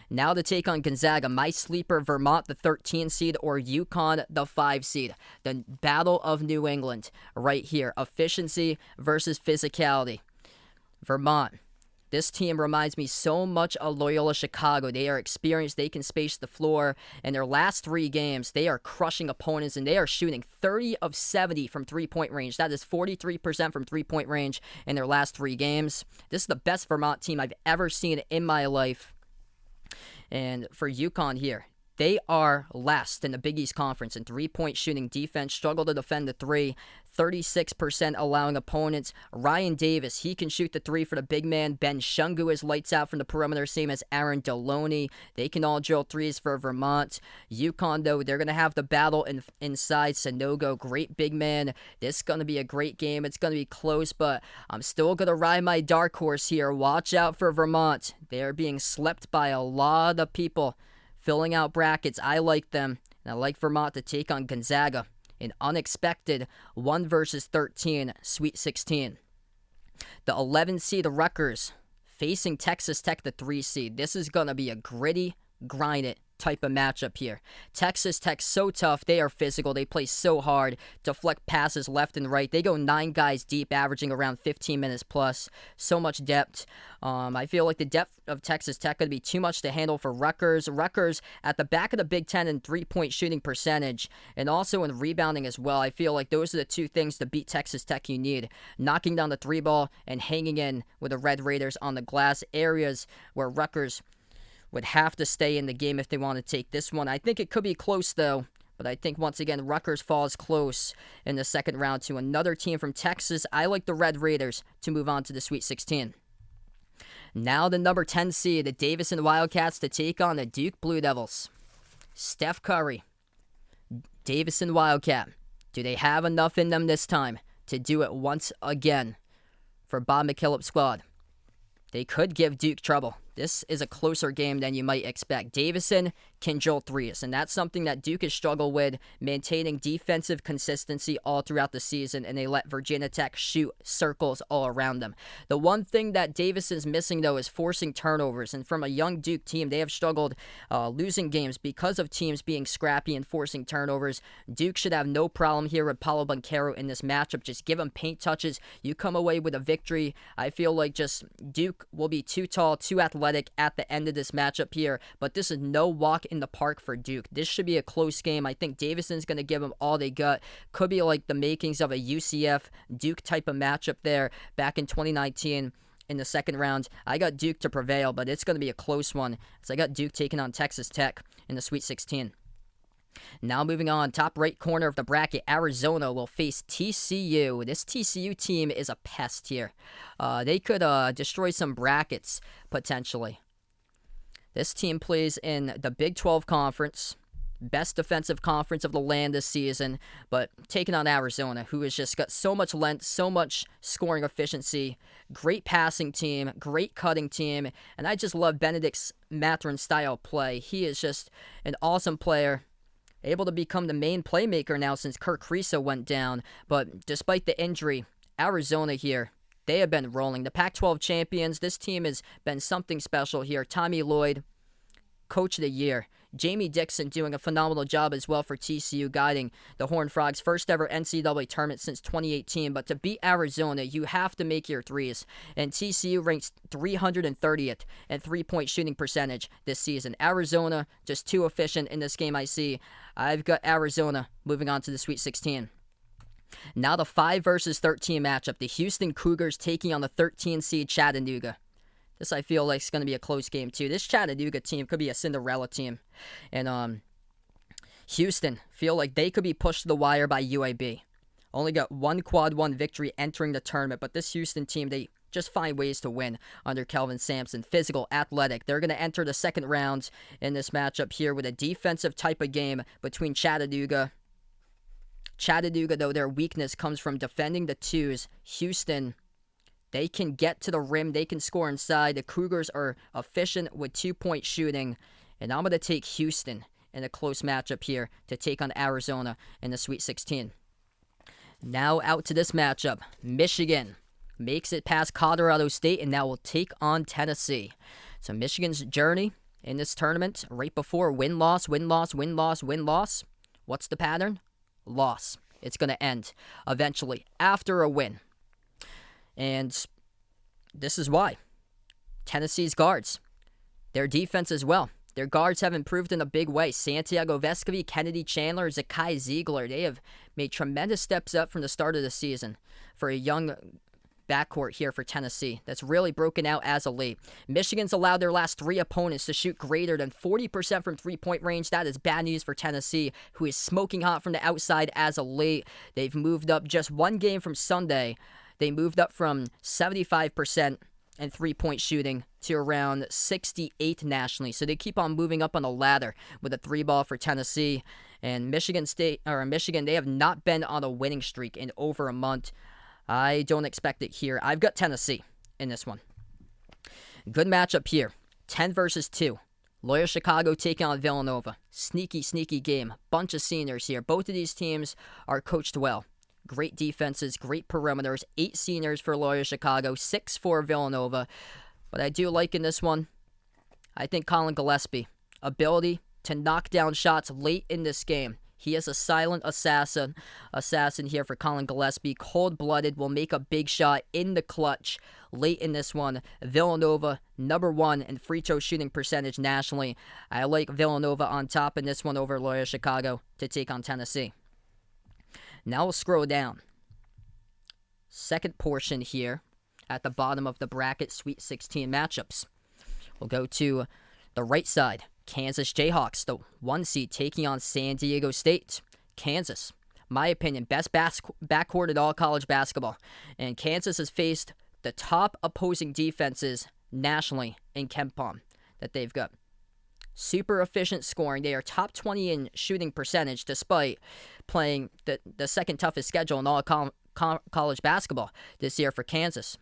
Now to take on Gonzaga, my sleeper, Vermont, the 13 seed, or UConn, the 5 seed. The Battle of New England right here. Efficiency versus physicality. Vermont. This team reminds me so much of Loyola Chicago. They are experienced. They can space the floor. In their last 3 games, they are crushing opponents, and they are shooting 30 of 70 from three-point range. That is 43% from three-point range in their last 3 games. This is the best Vermont team I've ever seen in my life. And for UConn here, They are last in the Big East Conference in three-point shooting defense, struggle to defend the three, 36% allowing opponents. Ryan Davis, he can shoot the three for the big man. Ben Shungu is lights out from the perimeter, same as Aaron Deloney. They can all drill threes for Vermont. UConn, though, they're going to have the battle inside. Sanogo, great big man. This is going to be a great game. It's going to be close, but I'm still going to ride my dark horse here. Watch out for Vermont. They're being slept by a lot of people. Filling out brackets, I like them, and I like Vermont to take on Gonzaga. An unexpected 1 versus 13 Sweet 16. The 11 seed Rutgers facing Texas Tech, the 3 seed. This is going to be a gritty, grind it type of matchup here. Texas Tech, so tough. They are physical. They play so hard. Deflect passes left and right. They go 9 guys deep, averaging around 15 minutes plus. So much depth. I feel like the depth of Texas Tech could be too much to handle for Rutgers. Rutgers at the back of the Big Ten in three-point shooting percentage and also in rebounding as well. I feel like those are the two things to beat Texas Tech you need. Knocking down the three ball and hanging in with the Red Raiders on the glass, areas where Rutgers would have to stay in the game if they want to take this one. I think it could be close, though. But I think, once again, Rutgers falls close in the second round to another team from Texas. I like the Red Raiders to move on to the Sweet 16. Now the number 10 seed, the Davidson Wildcats, to take on the Duke Blue Devils. Steph Curry, Davidson Wildcat. Do they have enough in them this time to do it once again for Bob McKillop's squad? They could give Duke trouble. This is a closer game than you might expect. Davidson can drill threes, and that's something that Duke has struggled with, maintaining defensive consistency all throughout the season, and they let Virginia Tech shoot circles all around them. The one thing that Davidson's missing, though, is forcing turnovers, and from a young Duke team, they have struggled losing games because of teams being scrappy and forcing turnovers. Duke should have no problem here with Paolo Banchero in this matchup. Just give him paint touches. You come away with a victory. I feel like just Duke will be too tall, too athletic at the end of this matchup here, but this is no walk in the park for Duke. This should be a close game. I think Davidson's going to give them all they got. Could be like the makings of a UCF Duke type of matchup there back in 2019 in the second round. I got Duke to prevail, but it's going to be a close one, so I got Duke taking on Texas Tech in the Sweet 16. Now moving on, top right corner of the bracket, Arizona will face TCU. This TCU team is a pest here. They could destroy some brackets, potentially. This team plays in the Big 12 Conference, best defensive conference of the land this season, but taking on Arizona, who has just got so much length, so much scoring efficiency, great passing team, great cutting team, and I just love Benedict's Mathurin style play. He is just an awesome player. Able to become the main playmaker now since Kirk Kriisa went down. But despite the injury, Arizona here, they have been rolling. The Pac-12 champions, this team has been something special here. Tommy Lloyd, Coach of the Year. Jamie Dixon doing a phenomenal job as well for TCU, guiding the Horned Frogs' first ever NCAA tournament since 2018. But to beat Arizona, you have to make your threes. And TCU ranks 330th in three-point shooting percentage this season. Arizona, just too efficient in this game, I see. I've got Arizona moving on to the Sweet 16. Now the 5 versus 13 matchup. The Houston Cougars taking on the 13 seed Chattanooga. This, I feel like, is going to be a close game, too. This Chattanooga team could be a Cinderella team. And Houston feel like they could be pushed to the wire by UAB. Only got one quad one victory entering the tournament, but this Houston team, they just find ways to win under Kelvin Sampson. Physical, athletic. They're going to enter the second round in this matchup here with a defensive type of game between Chattanooga. Chattanooga, though, their weakness comes from defending the twos. Houston, they can get to the rim. They can score inside. The Cougars are efficient with two-point shooting. And I'm going to take Houston in a close matchup here to take on Arizona in the Sweet 16. Now out to this matchup. Michigan makes it past Colorado State and now will take on Tennessee. So Michigan's journey in this tournament, right before win-loss, win-loss, win-loss, win-loss. What's the pattern? Loss. It's going to end eventually after a win. And this is why. Tennessee's guards, their defense as well. Their guards have improved in a big way. Santiago Vescovi, Kennedy Chandler, Zakai Ziegler, they have made tremendous steps up from the start of the season for a young backcourt here for Tennessee that's really broken out as of late. Michigan's allowed their last 3 opponents to shoot greater than 40% from three-point range. That is bad news for Tennessee, who is smoking hot from the outside as of late. They've moved up just one game from Sunday. They moved up from 75% and three-point shooting to around 68 nationally. So they keep on moving up on the ladder with a 3-ball for Tennessee. And Michigan, they have not been on a winning streak in over a month. I don't expect it here. I've got Tennessee in this one. Good matchup here. 10 versus 2. Loyola Chicago taking on Villanova. Sneaky, sneaky game. Bunch of seniors here. Both of these teams are coached well. Great defenses, great perimeters. 8 seniors for Loyola Chicago, 6 for Villanova. But I do like in this one, I think Colin Gillespie. Ability to knock down shots late in this game. He is a silent assassin here for Colin Gillespie. Cold-blooded, will make a big shot in the clutch late in this one. Villanova, number 1 in free throw shooting percentage nationally. I like Villanova on top in this one over Loyola Chicago to take on Tennessee. Now we'll scroll down. Second portion here at the bottom of the bracket, Sweet 16 matchups. We'll go to the right side. Kansas Jayhawks, the 1 seed, taking on San Diego State. Kansas, my opinion, best backcourt in all college basketball. And Kansas has faced the top opposing defenses nationally in KenPom that they've got. Super efficient scoring. They are top 20 in shooting percentage despite playing the second toughest schedule in all college basketball this year for Kansas.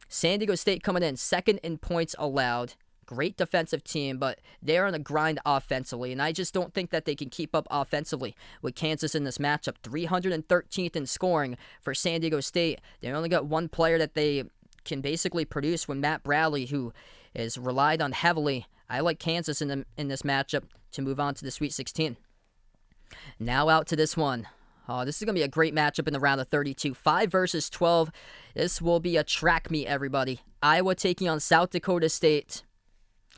San Diego State coming in second in points allowed. Great defensive team, but they're on a grind offensively, and I just don't think that they can keep up offensively with Kansas in this matchup. 313th in scoring for San Diego State. They only got one player that they can basically produce when Matt Bradley, who is relied on heavily. I like Kansas in this matchup to move on to the Sweet 16. Now out to this one. Oh, this is going to be a great matchup in the round of 32. 5 versus 12. This will be a track meet, everybody. Iowa taking on South Dakota State.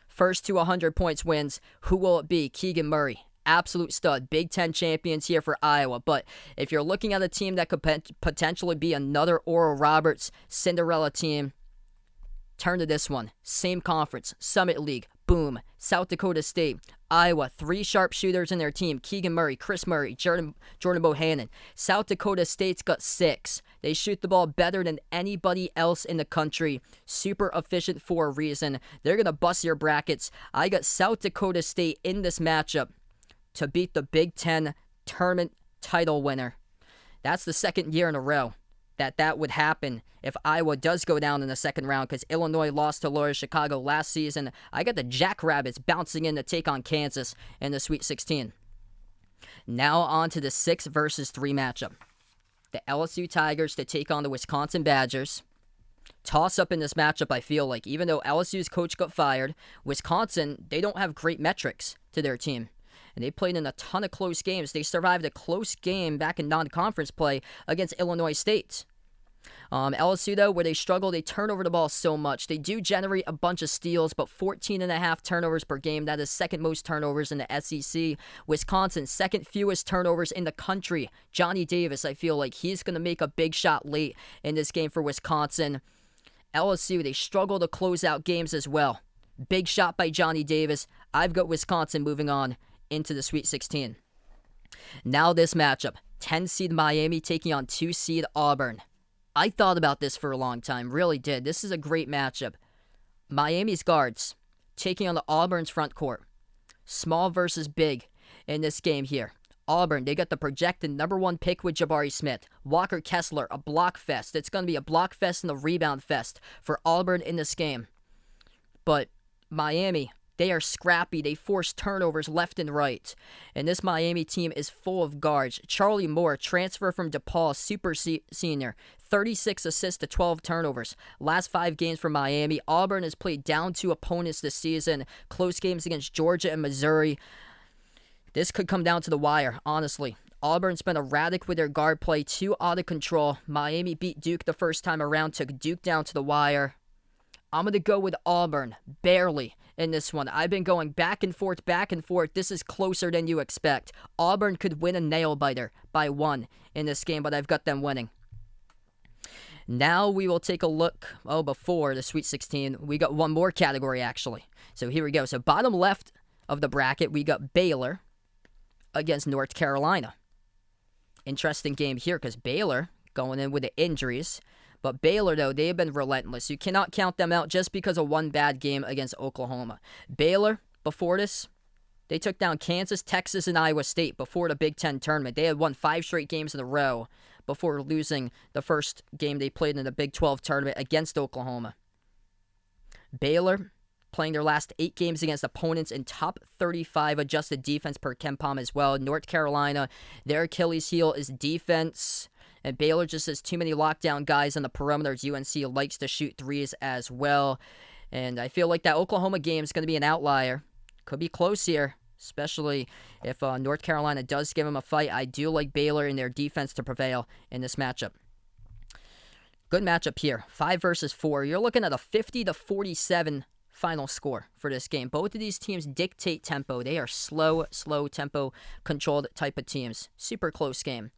First to 100 points wins. Who will it be? Keegan Murray. Absolute stud. Big Ten champions here for Iowa. But if you're looking at a team that could potentially be another Oral Roberts Cinderella team, turn to this one. Same conference. Summit League. Boom. South Dakota State. Iowa. 3 sharpshooters in their team. Keegan Murray, Chris Murray, Jordan Bohannon. South Dakota State's got 6. They shoot the ball better than anybody else in the country. Super efficient for a reason. They're going to bust your brackets. I got South Dakota State in this matchup to beat the Big Ten tournament title winner. That's the second year in a row that would happen if Iowa does go down in the second round, because Illinois lost to Loyola Chicago last season. I got the Jackrabbits bouncing in to take on Kansas in the Sweet 16. Now on to the 6 versus 3 matchup. The LSU Tigers to take on the Wisconsin Badgers. Toss up in this matchup, I feel like. Even though LSU's coach got fired, Wisconsin, they don't have great metrics to their team. And they played in a ton of close games. They survived a close game back in non-conference play against Illinois State. LSU, though, where they struggle, they turn over the ball so much. They do generate a bunch of steals, but 14.5 turnovers per game. That is second most turnovers in the SEC. Wisconsin, second fewest turnovers in the country. Johnny Davis, I feel like he's going to make a big shot late in this game for Wisconsin. LSU, they struggle to close out games as well. Big shot by Johnny Davis. I've got Wisconsin moving on into the Sweet 16. Now this matchup. 10-seed Miami taking on 2-seed Auburn. I thought about this for a long time, really did. This is a great matchup. Miami's guards taking on the Auburn's front court. Small versus big in this game here. Auburn, they got the projected number 1 pick with Jabari Smith. Walker Kessler, a block fest. It's going to be a block fest and a rebound fest for Auburn in this game. But Miami, they are scrappy. They force turnovers left and right. And this Miami team is full of guards. Charlie Moore, transfer from DePaul, super senior. 36 assists to 12 turnovers. Last 5 games for Miami. Auburn has played down 2 opponents this season. Close games against Georgia and Missouri. This could come down to the wire, honestly. Auburn's been erratic with their guard play. Too out of control. Miami beat Duke the first time around. Took Duke down to the wire. I'm going to go with Auburn. Barely in this one. I've been going back and forth, back and forth. This is closer than you expect. Auburn could win a nail-biter by 1 in this game, but I've got them winning. Now we will take a look, before the Sweet 16, we got one more category actually. So here we go. So bottom left of the bracket, we got Baylor against North Carolina. Interesting game here because Baylor going in with the injuries. But Baylor, though, they have been relentless. You cannot count them out just because of one bad game against Oklahoma. Baylor, before this, they took down Kansas, Texas, and Iowa State before the Big Ten tournament. They had won 5 straight games in a row before losing the first game they played in the Big 12 tournament against Oklahoma. Baylor playing their last 8 games against opponents in top 35 adjusted defense per KenPom as well. North Carolina, their Achilles heel is defense. And Baylor just has too many lockdown guys on the perimeters. UNC likes to shoot threes as well. And I feel like that Oklahoma game is going to be an outlier. Could be close here, especially if North Carolina does give them a fight. I do like Baylor and their defense to prevail in this matchup. Good matchup here. 5 versus 4. You're looking at a 50-47 final score for this game. Both of these teams dictate tempo. They are slow tempo controlled type of teams. Super close game.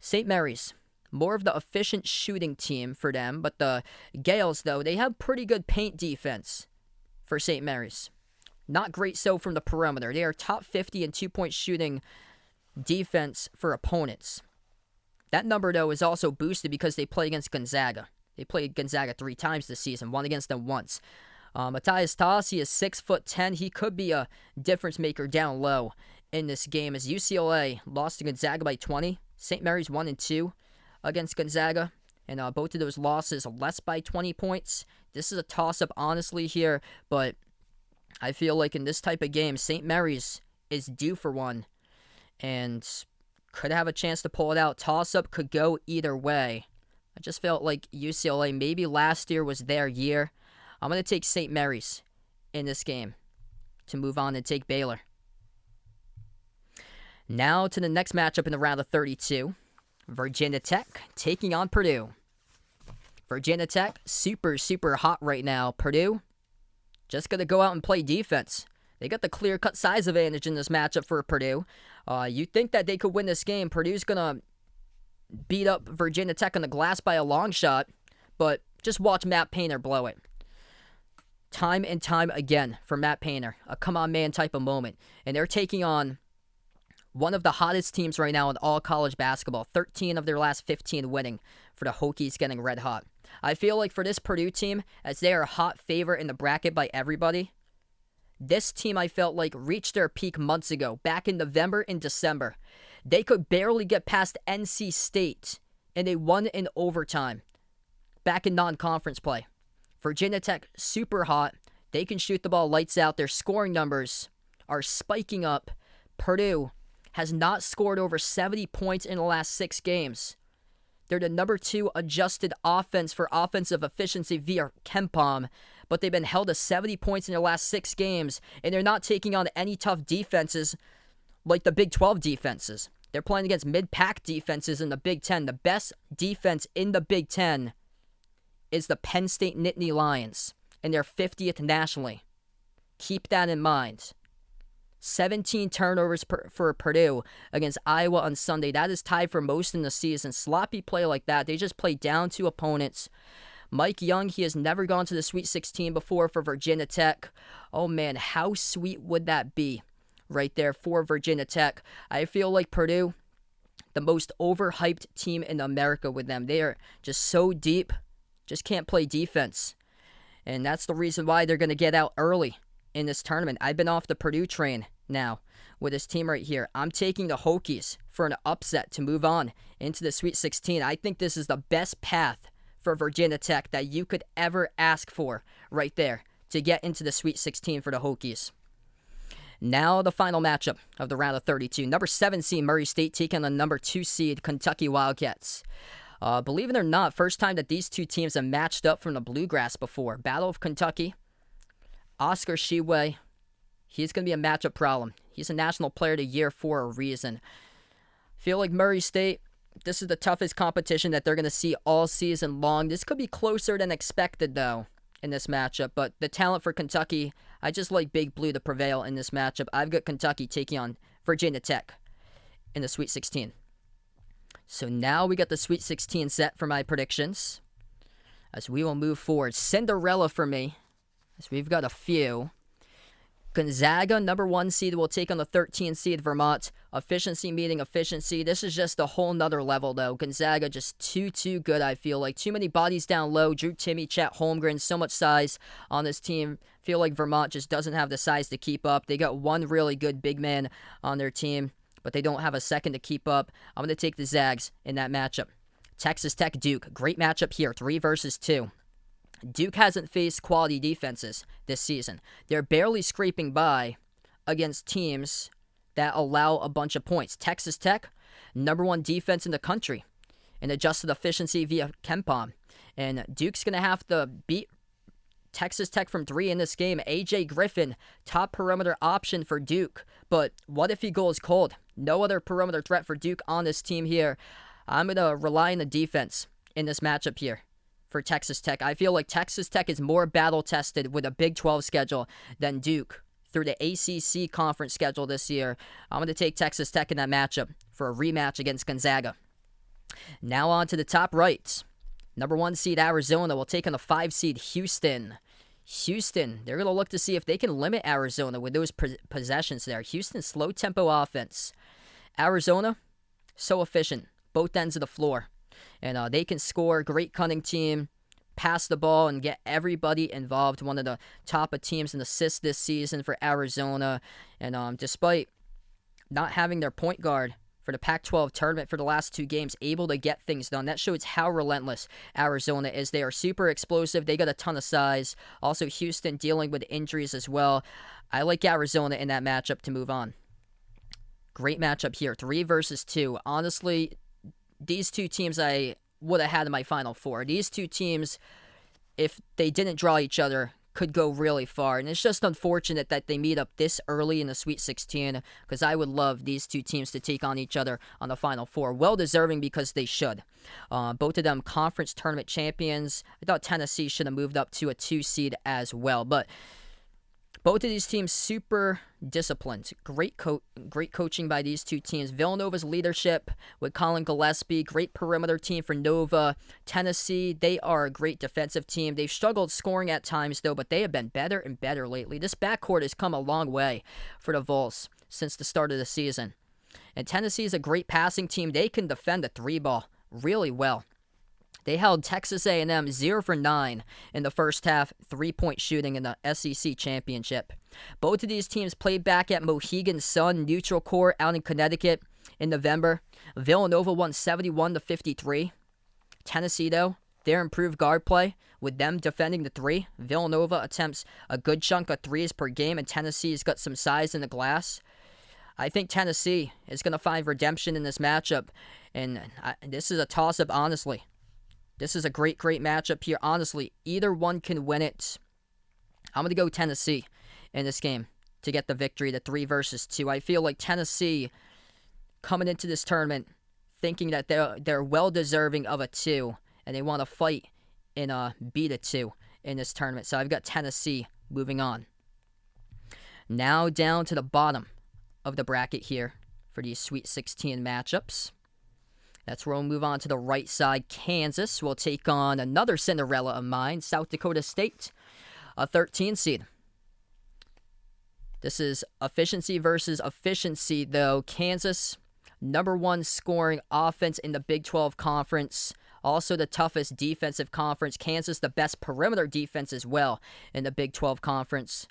St. Mary's, more of the efficient shooting team for them, but the Gales, though, they have pretty good paint defense for St. Mary's. Not great so from the perimeter. They are top 50 in 2-point shooting defense for opponents. That number, though, is also boosted because they play against Gonzaga. They played Gonzaga 3 times this season, won against them once. Matthias Tassi is 6'10". He could be a difference maker down low in this game as UCLA lost to Gonzaga by 20. St. Mary's 1-2 against Gonzaga, and both of those losses less by 20 points. This is a toss-up, honestly, here, but I feel like in this type of game, St. Mary's is due for one and could have a chance to pull it out. Toss-up could go either way. I just felt like UCLA, maybe last year was their year. I'm going to take St. Mary's in this game to move on and take Baylor. Now to the next matchup in the round of 32. Virginia Tech taking on Purdue. Virginia Tech, super hot right now. Purdue, just going to go out and play defense. They got the clear-cut size advantage in this matchup for Purdue. You think that they could win this game. Purdue's going to beat up Virginia Tech on the glass by a long shot, but just watch Matt Painter blow it. Time and time again for Matt Painter. A come-on-man type of moment. And they're taking on one of the hottest teams right now in all college basketball. 13 of their last 15 winning for the Hokies getting red hot. I feel like for this Purdue team, as they are a hot favorite in the bracket by everybody, this team I felt like reached their peak months ago, back in November and December. They could barely get past NC State, and they won in overtime back in non-conference play. Virginia Tech, super hot. They can shoot the ball lights out. Their scoring numbers are spiking up. Purdue has not scored over 70 points in the last 6 games. They're the number 2 adjusted offense for offensive efficiency via KenPom, but they've been held to 70 points in their last 6 games, and they're not taking on any tough defenses like the Big 12 defenses. They're playing against mid-pack defenses in the Big 10. The best defense in the Big 10 is the Penn State Nittany Lions, and they're 50th nationally. Keep that in mind. 17 turnovers for Purdue against Iowa on Sunday. That is tied for most in the season. Sloppy play like that. They just play down to opponents. Mike Young, he has never gone to the Sweet 16 before for Virginia Tech. Oh man, how sweet would that be right there for Virginia Tech? I feel like Purdue, the most overhyped team in America with them. They are just so deep, just can't play defense. And that's the reason why they're going to get out early in this tournament. I've been off the Purdue train now with this team right here. I'm taking the Hokies for an upset to move on into the Sweet 16. I think this is the best path for Virginia Tech that you could ever ask for right there to get into the Sweet 16 for the Hokies. Now the final matchup of the round of 32. Number 7 seed Murray State taking on the number 2 seed Kentucky Wildcats. Believe it or not, first time that these two teams have matched up from the Bluegrass before. Battle of Kentucky. Oscar Tshiebwe, he's going to be a matchup problem. He's a National Player of the Year for a reason. Feel like Murray State, this is the toughest competition that they're going to see all season long. This could be closer than expected, though, in this matchup. But the talent for Kentucky, I just like Big Blue to prevail in this matchup. I've got Kentucky taking on Virginia Tech in the Sweet 16. So now we got the Sweet 16 set for my predictions. As we will move forward. Cinderella for me, as we've got a few. Gonzaga, number 1 seed, will take on the 13 seed Vermont. Efficiency meeting efficiency. This is just a whole nother level, though. Gonzaga just too good, I feel like. Too many bodies down low. Drew Timme, Chet Holmgren, so much size on this team. Feel like Vermont just doesn't have the size to keep up. They got one really good big man on their team, but they don't have a second to keep up. I'm going to take the Zags in that matchup. Texas Tech, Duke. Great matchup here. 3 versus 2. Duke hasn't faced quality defenses this season. They're barely scraping by against teams that allow a bunch of points. Texas Tech, number 1 defense in the country in adjusted efficiency via KenPom. And Duke's going to have to beat Texas Tech from 3 in this game. A.J. Griffin, top perimeter option for Duke. But what if he goes cold? No other perimeter threat for Duke on this team here. I'm going to rely on the defense in this matchup here for Texas Tech. I feel like Texas Tech is more battle-tested with a Big 12 schedule than Duke through the ACC conference schedule this year. I'm going to take Texas Tech in that matchup for a rematch against Gonzaga. Now on to the top right. Number 1 seed Arizona will take on the 5 seed Houston. Houston, they're going to look to see if they can limit Arizona with those possessions there. Houston's slow-tempo offense. Arizona, so efficient, both ends of the floor. And they can score. Great cunning team. Pass the ball and get everybody involved. One of the top of teams in assists this season for Arizona. And despite not having their point guard for the Pac-12 tournament for the last 2 games, able to get things done. That shows how relentless Arizona is. They are super explosive. They got a ton of size. Also, Houston dealing with injuries as well. I like Arizona in that matchup to move on. Great matchup here. 3 versus 2. Honestly, these 2 teams I would have had in my Final Four. These 2 teams, if they didn't draw each other, could go really far. And it's just unfortunate that they meet up this early in the Sweet 16, because I would love these 2 teams to take on each other on the Final Four. Well-deserving because they should. Both of them conference tournament champions. I thought Tennessee should have moved up to a 2 seed as well. But both of these teams super disciplined. Great coaching by these 2 teams. Villanova's leadership with Colin Gillespie. Great perimeter team for Nova. Tennessee, they are a great defensive team. They've struggled scoring at times, though, but they have been better and better lately. This backcourt has come a long way for the Vols since the start of the season. And Tennessee is a great passing team. They can defend the 3-ball really well. They held Texas A&M 0 for 9 in the first half, 3-point shooting in the SEC championship. Both of these teams played back at Mohegan Sun Neutral Court out in Connecticut in November. Villanova won 71-53. Tennessee, though, their improved guard play with them defending the 3. Villanova attempts a good chunk of 3s per game, and Tennessee's got some size in the glass. I think Tennessee is going to find redemption in this matchup, and this is a toss-up, honestly. This is a great matchup here. Honestly, either one can win it. I'm going to go Tennessee in this game to get the victory, the 3 versus 2. I feel like Tennessee coming into this tournament thinking that they're well-deserving of a 2, and they want to fight and beat a 2 in this tournament. So I've got Tennessee moving on. Now down to the bottom of the bracket here for these Sweet 16 matchups. That's where we'll move on to the right side. Kansas will take on another Cinderella of mine, South Dakota State, a 13 seed. This is efficiency versus efficiency, though. Kansas, number 1 scoring offense in the Big 12 Conference. Also the toughest defensive conference. Kansas, the best perimeter defense as well in the Big 12 Conference.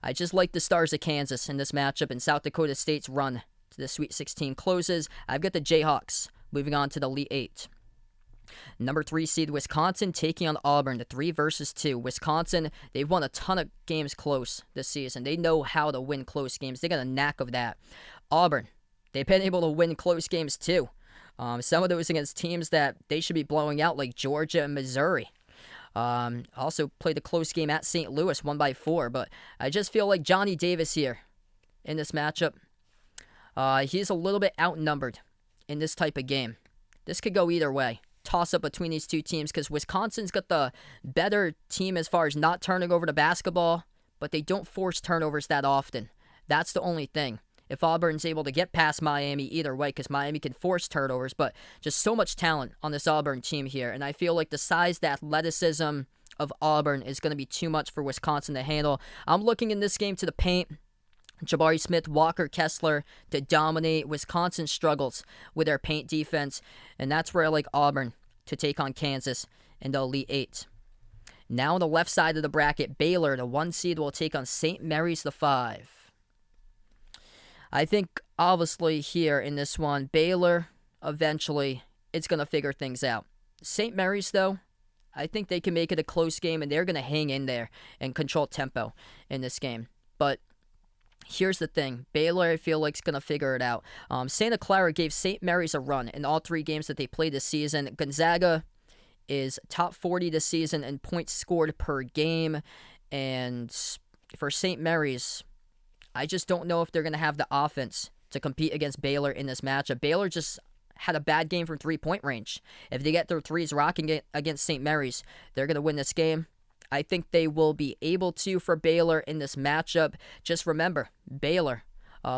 I just like the Stars of Kansas in this matchup, and South Dakota State's run to the Sweet 16 closes. I've got the Jayhawks moving on to the Elite 8. Number 3 seed Wisconsin taking on Auburn, the 3 versus 2. Wisconsin, they've won a ton of games close this season. They know how to win close games. They got a knack of that. Auburn, they've been able to win close games too. Some of those against teams that they should be blowing out, like Georgia and Missouri. Also played a close game at St. Louis, won by 4. But I just feel like Johnny Davis here in this matchup. He's a little bit outnumbered in this type of game. This could go either way. Toss-up between these 2 teams, because Wisconsin's got the better team as far as not turning over the basketball, but they don't force turnovers that often. That's the only thing. if Auburn's able to get past Miami either way, because Miami can force turnovers, but just so much talent on this Auburn team here. And I feel like the size, the athleticism of Auburn is going to be too much for Wisconsin to handle. I'm looking in this game to the paint. Jabari Smith, Walker Kessler to dominate. Wisconsin struggles with their paint defense, and that's where I like Auburn to take on Kansas in the Elite Eight. Now on the left side of the bracket, Baylor, the 1 seed, will take on St. Mary's, the 5. I think, obviously, here in this one, Baylor, eventually, it's going to figure things out. St. Mary's, though, I think they can make it a close game, and they're going to hang in there and control tempo in this game. But here's the thing. Baylor, I feel like, is going to figure it out. Santa Clara gave St. Mary's a run in all 3 games that they played this season. Gonzaga is top 40 this season in points scored per game. And for St. Mary's, I just don't know if they're going to have the offense to compete against Baylor in this matchup. Baylor just had a bad game from 3-point range. If they get their threes rocking against St. Mary's, they're going to win this game. I think they will be able to for Baylor in this matchup. Just remember, Baylor,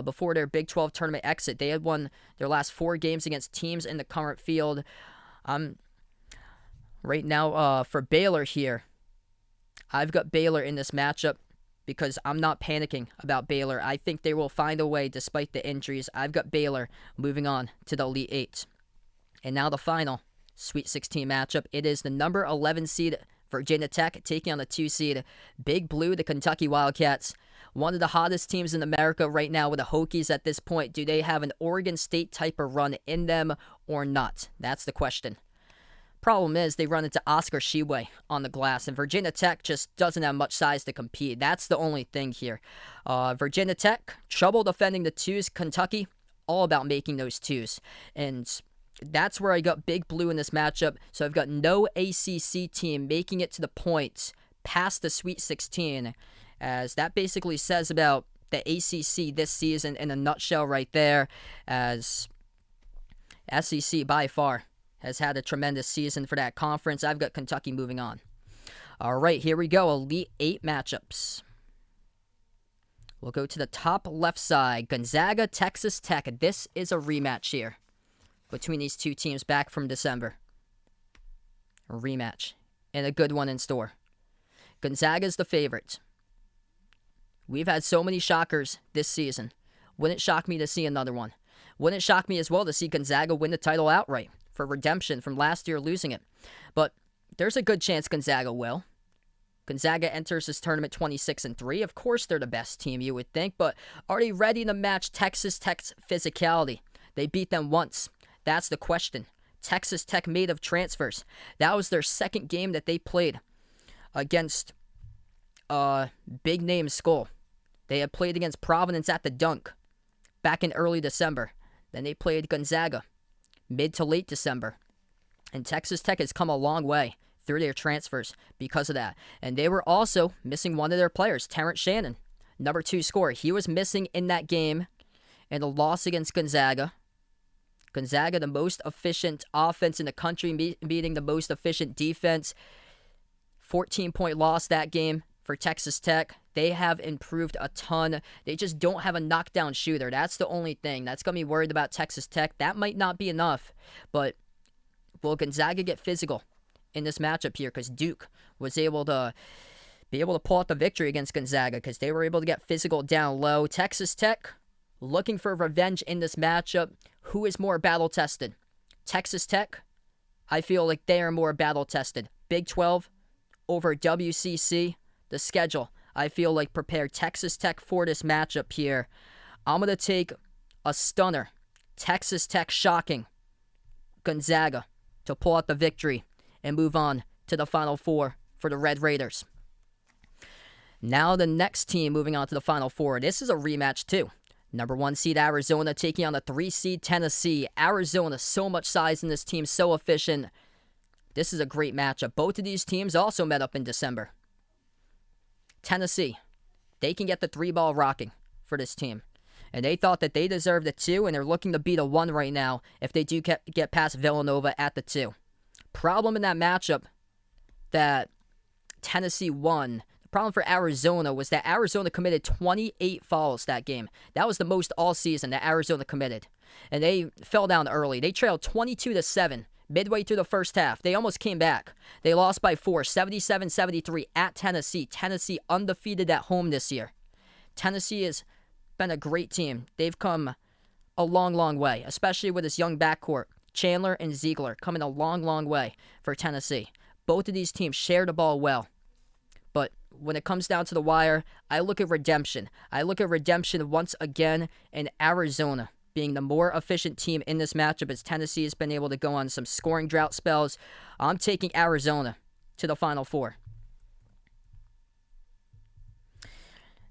before their Big 12 tournament exit, they had won their last 4 games against teams in the current field. Right now, for Baylor here, I've got Baylor in this matchup because I'm not panicking about Baylor. I think they will find a way despite the injuries. I've got Baylor moving on to the Elite Eight. And now the final Sweet 16 matchup. It is the number 11 seed Virginia Tech taking on the 2 seed Big Blue, the Kentucky Wildcats. One of the hottest teams in America right now with the Hokies at this point. Do they have an Oregon State type of run in them or not? That's the question. Problem is, they run into Oscar Tshiebwe on the glass, and Virginia Tech just doesn't have much size to compete. That's the only thing here. Virginia Tech, trouble defending the 2s. Kentucky, all about making those 2s. And that's where I got Big Blue in this matchup. So I've got no ACC team making it to the point past the Sweet 16, as that basically says about the ACC this season in a nutshell right there, as SEC by far has had a tremendous season for that conference. I've got Kentucky moving on. All right, here we go. Elite 8 matchups. We'll go to the top left side. Gonzaga, Texas Tech. This is a rematch here between these 2 teams back from December. A rematch. And a good one in store. Gonzaga's the favorite. We've had so many shockers this season. Wouldn't shock me to see another one. Wouldn't shock me as well to see Gonzaga win the title outright for redemption from last year losing it. But there's a good chance Gonzaga will. Gonzaga enters this tournament 26-3. Of course they're the best team, you would think, but are they ready to match Texas Tech's physicality? They beat them once. That's the question. Texas Tech made of transfers. That was their second game that they played against a big-name school. They had played against Providence at the Dunk back in early December. Then they played Gonzaga mid to late December. And Texas Tech has come a long way through their transfers because of that. And they were also missing one of their players, Terrence Shannon, number 2 scorer. He was missing in that game in the loss against Gonzaga. Gonzaga, the most efficient offense in the country, beating the most efficient defense. 14-point loss that game for Texas Tech. They have improved a ton. They just don't have a knockdown shooter. That's the only thing. That's going to be worried about Texas Tech. That might not be enough. But will Gonzaga get physical in this matchup here? Because Duke was able to pull out the victory against Gonzaga because they were able to get physical down low. Texas Tech looking for revenge in this matchup. Who is more battle-tested? Texas Tech, I feel like they are more battle-tested. Big 12 over WCC. The schedule, I feel like, prepared Texas Tech for this matchup here. I'm going to take a stunner. Texas Tech shocking Gonzaga to pull out the victory and move on to the Final Four for the Red Raiders. Now the next team moving on to the Final Four. This is a rematch too. Number 1 seed Arizona taking on the 3 seed Tennessee. Arizona, so much size in this team, so efficient. This is a great matchup. Both of these teams also met up in December. Tennessee, they can get the 3-ball rocking for this team. And they thought that they deserved a 2, and they're looking to beat a 1 right now if they do get past Villanova at the 2. Problem in that matchup that Tennessee won. The Problem for Arizona was that Arizona committed 28 fouls that game. That was the most all season that Arizona committed. And they fell down early. They trailed 22-7 midway through the first half. They almost came back. They lost by 4, 77-73 at Tennessee. Tennessee undefeated at home this year. Tennessee has been a great team. They've come a long, long way, especially with this young backcourt. Chandler and Ziegler coming a long, long way for Tennessee. Both of these teams share the ball well. But when it comes down to the wire, I look at redemption. I look at redemption once again in Arizona being the more efficient team in this matchup as Tennessee has been able to go on some scoring drought spells. I'm taking Arizona to the Final Four.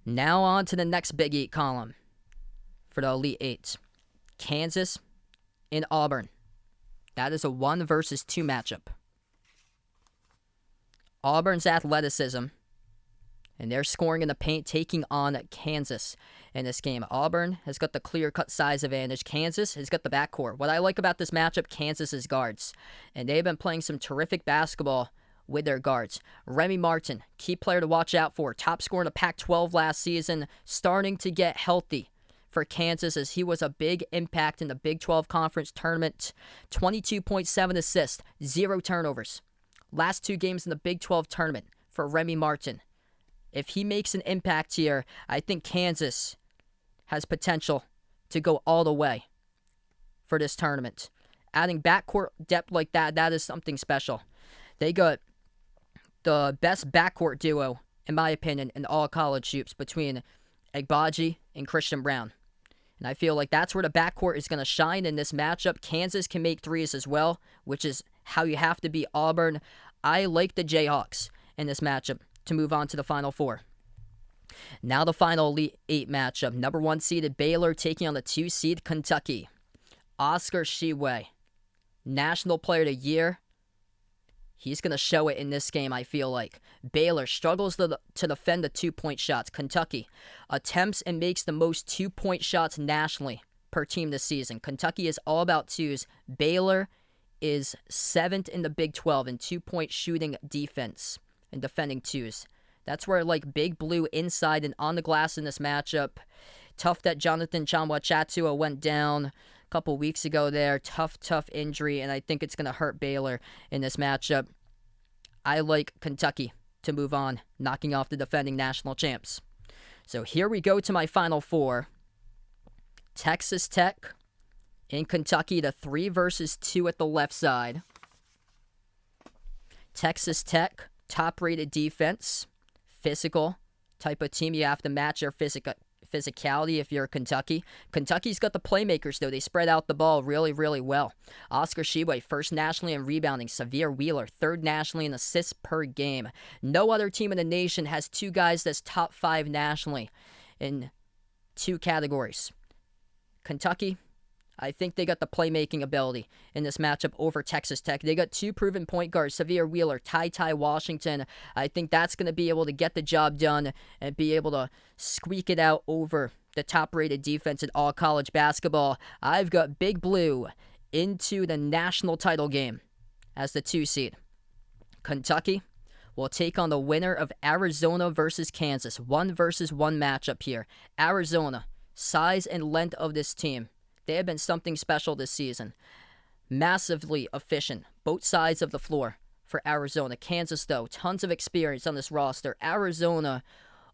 Now on to the next Big 8 column for the Elite 8. Kansas and Auburn. That is a 1 versus 2 matchup. Auburn's athleticism and their scoring in the paint taking on Kansas in this game. Auburn has got the clear-cut size advantage. Kansas has got the backcourt. What I like about this matchup, Kansas's guards. And they've been playing some terrific basketball with their guards. Remy Martin, key player to watch out for. Top scorer in the Pac-12 last season, starting to get healthy for Kansas as he was a big impact in the Big 12 Conference Tournament. 22.7 assists, 0 turnovers. Last 2 games in the Big 12 Tournament for Remy Martin. If he makes an impact here, I think Kansas has potential to go all the way for this tournament. Adding backcourt depth like that, that is something special. They got the best backcourt duo, in my opinion, in all college hoops between Agbaji and Christian Brown. And I feel like that's where the backcourt is going to shine in this matchup. Kansas can make threes as well, which is how you have to beat Auburn. I like the Jayhawks in this matchup to move on to the Final Four. Now the final Elite 8 matchup. Number 1 seeded Baylor taking on the 2 seed Kentucky. Oscar Tshiebwe, National Player of the Year. He's going to show it in this game, I feel like. Baylor struggles to defend the 2-point shots. Kentucky attempts and makes the most 2-point shots nationally per team this season. Kentucky is all about twos. Baylor is 7th in the Big 12 in 2-point shooting defense and defending twos. That's where I like Big Blue inside and on the glass in this matchup. Tough that Jonathan Tchamwa-Tchattoua went down a couple weeks ago there. Tough injury, and I think it's going to hurt Baylor in this matchup. I like Kentucky to move on, knocking off the defending national champs. So here we go to my Final Four. Texas Tech in Kentucky, the 3 versus 2 at the left side. Texas Tech, top-rated defense, physical type of team. You have to match your physicality if you're Kentucky. Kentucky's got the playmakers, though. They spread out the ball really, really well. Oscar Tshiebwe, 1st nationally in rebounding. Severe Wheeler, 3rd nationally in assists per game. No other team in the nation has 2 guys that's top 5 nationally in 2 categories. Kentucky, I think they got the playmaking ability in this matchup over Texas Tech. They got 2 proven point guards, Severe Wheeler, Ty Washington. I think that's going to be able to get the job done and be able to squeak it out over the top-rated defense in all college basketball. I've got Big Blue into the national title game as the 2 seed. Kentucky will take on the winner of Arizona versus Kansas. 1 versus 1 matchup here. Arizona, size and length of this team. They have been something special this season. Massively efficient, both sides of the floor for Arizona. Kansas, though, tons of experience on this roster. Arizona,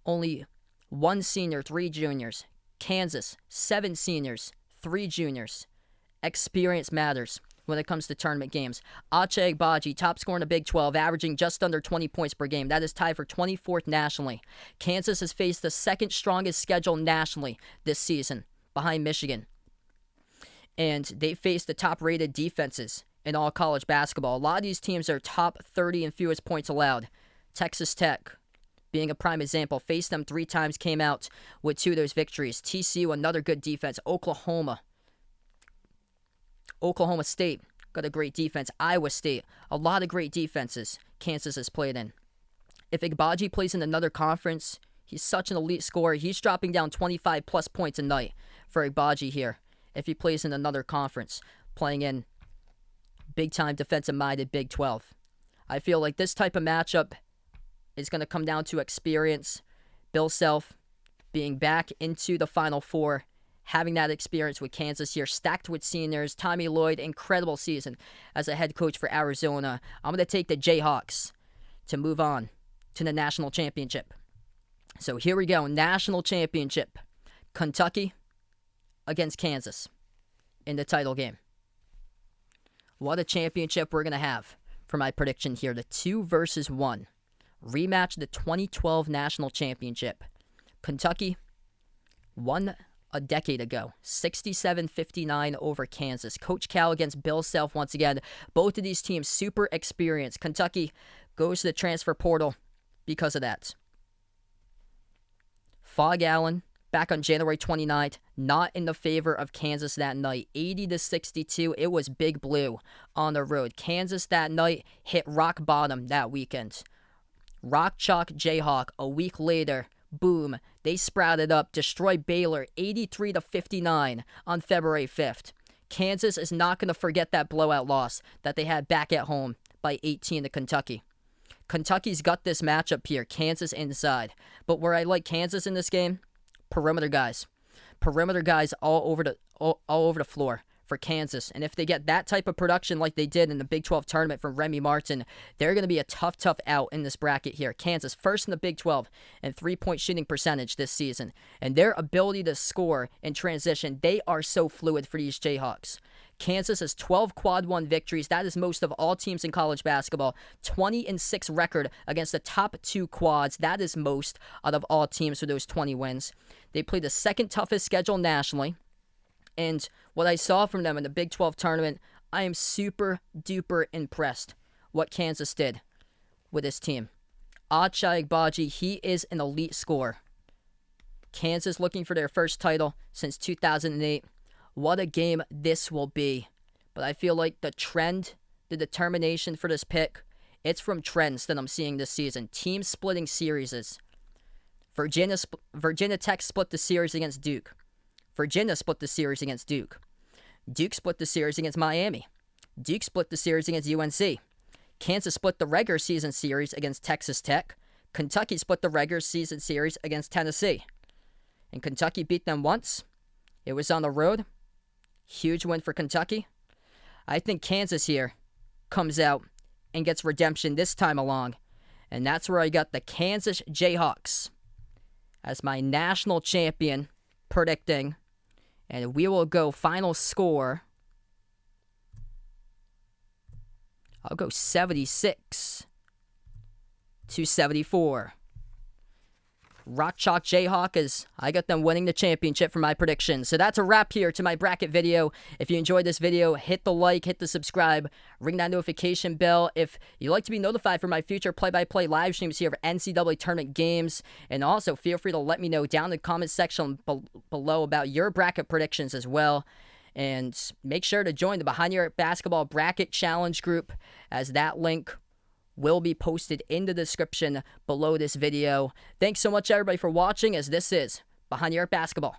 only 1 senior, 3 juniors. Kansas, 7 seniors, 3 juniors. Experience matters when it comes to tournament games. Ochai Agbaji, top scorer in the Big 12, averaging just under 20 points per game. That is tied for 24th nationally. Kansas has faced the 2nd strongest schedule nationally this season, behind Michigan. And they face the top-rated defenses in all college basketball. A lot of these teams are top 30 in fewest points allowed. Texas Tech, being a prime example, faced them 3 times, came out with 2 of those victories. TCU, another good defense. Oklahoma State, got a great defense. Iowa State, a lot of great defenses Kansas has played in. If Agbaji plays in another conference, he's such an elite scorer. He's dropping down 25-plus points a night for Agbaji here. If he plays in another conference, playing in big-time defensive-minded Big 12. I feel like this type of matchup is going to come down to experience. Bill Self being back into the Final Four, having that experience with Kansas here, stacked with seniors. Tommy Lloyd, incredible season as a head coach for Arizona. I'm going to take the Jayhawks to move on to the national championship. So here we go, national championship. Kentucky against Kansas in the title game. What a championship we're going to have for my prediction here. The 2 versus 1. Rematch the 2012 national championship. Kentucky won a decade ago, 67-59 over Kansas. Coach Cal against Bill Self once again. Both of these teams super experienced. Kentucky goes to the transfer portal because of that. Fog Allen, back on January 29th, not in the favor of Kansas that night. 80-62, it was Big Blue on the road. Kansas that night hit rock bottom that weekend. Rock Chalk Jayhawk, a week later, boom, they sprouted up, destroyed Baylor 83-59 on February 5th. Kansas is not going to forget that blowout loss that they had back at home by 18 to Kentucky. Kentucky's got this matchup here, Kansas inside. But where I like Kansas in this game, perimeter guys. Perimeter guys all over the floor for Kansas. And if they get that type of production like they did in the Big 12 tournament from Remy Martin, they're going to be a tough out in this bracket here. Kansas first in the Big 12 in three-point shooting percentage this season. And their ability to score in transition, they are so fluid for these Jayhawks. Kansas has 12 quad 1 victories. That is most of all teams in college basketball. 20-6 record against the top 2 quads. That is most out of all teams for those 20 wins. They play the second toughest schedule nationally. And what I saw from them in the Big 12 tournament, I am super duper impressed what Kansas did with this team. Ochai Agbaji, he is an elite scorer. Kansas looking for their first title since 2008. What a game this will be. But I feel like the trend, the determination for this pick, it's from trends that I'm seeing this season. Team splitting series. Virginia Tech split the series against Duke. Virginia split the series against Duke. Duke split the series against Miami. Duke split the series against UNC. Kansas split the regular season series against Texas Tech. Kentucky split the regular season series against Tennessee. And Kentucky beat them once. It was on the road. Huge win for Kentucky. I think Kansas here comes out and gets redemption this time along. And that's where I got the Kansas Jayhawks as my national champion predicting. And we will go final score. I'll go 76-74. Rock Chalk Jayhawk, as I got them winning the championship for my predictions. So that's a wrap here to my bracket video. If you enjoyed this video, hit the like, hit the subscribe, ring that notification bell. If you'd like to be notified for my future play-by-play live streams here for NCAA Tournament games, and also feel free to let me know down in the comment section below about your bracket predictions as well. And make sure to join the Behind Your Basketball Bracket Challenge group, as that link will be posted in the description below this video. Thanks so much, everybody, for watching, as this is Behind Your Basketball.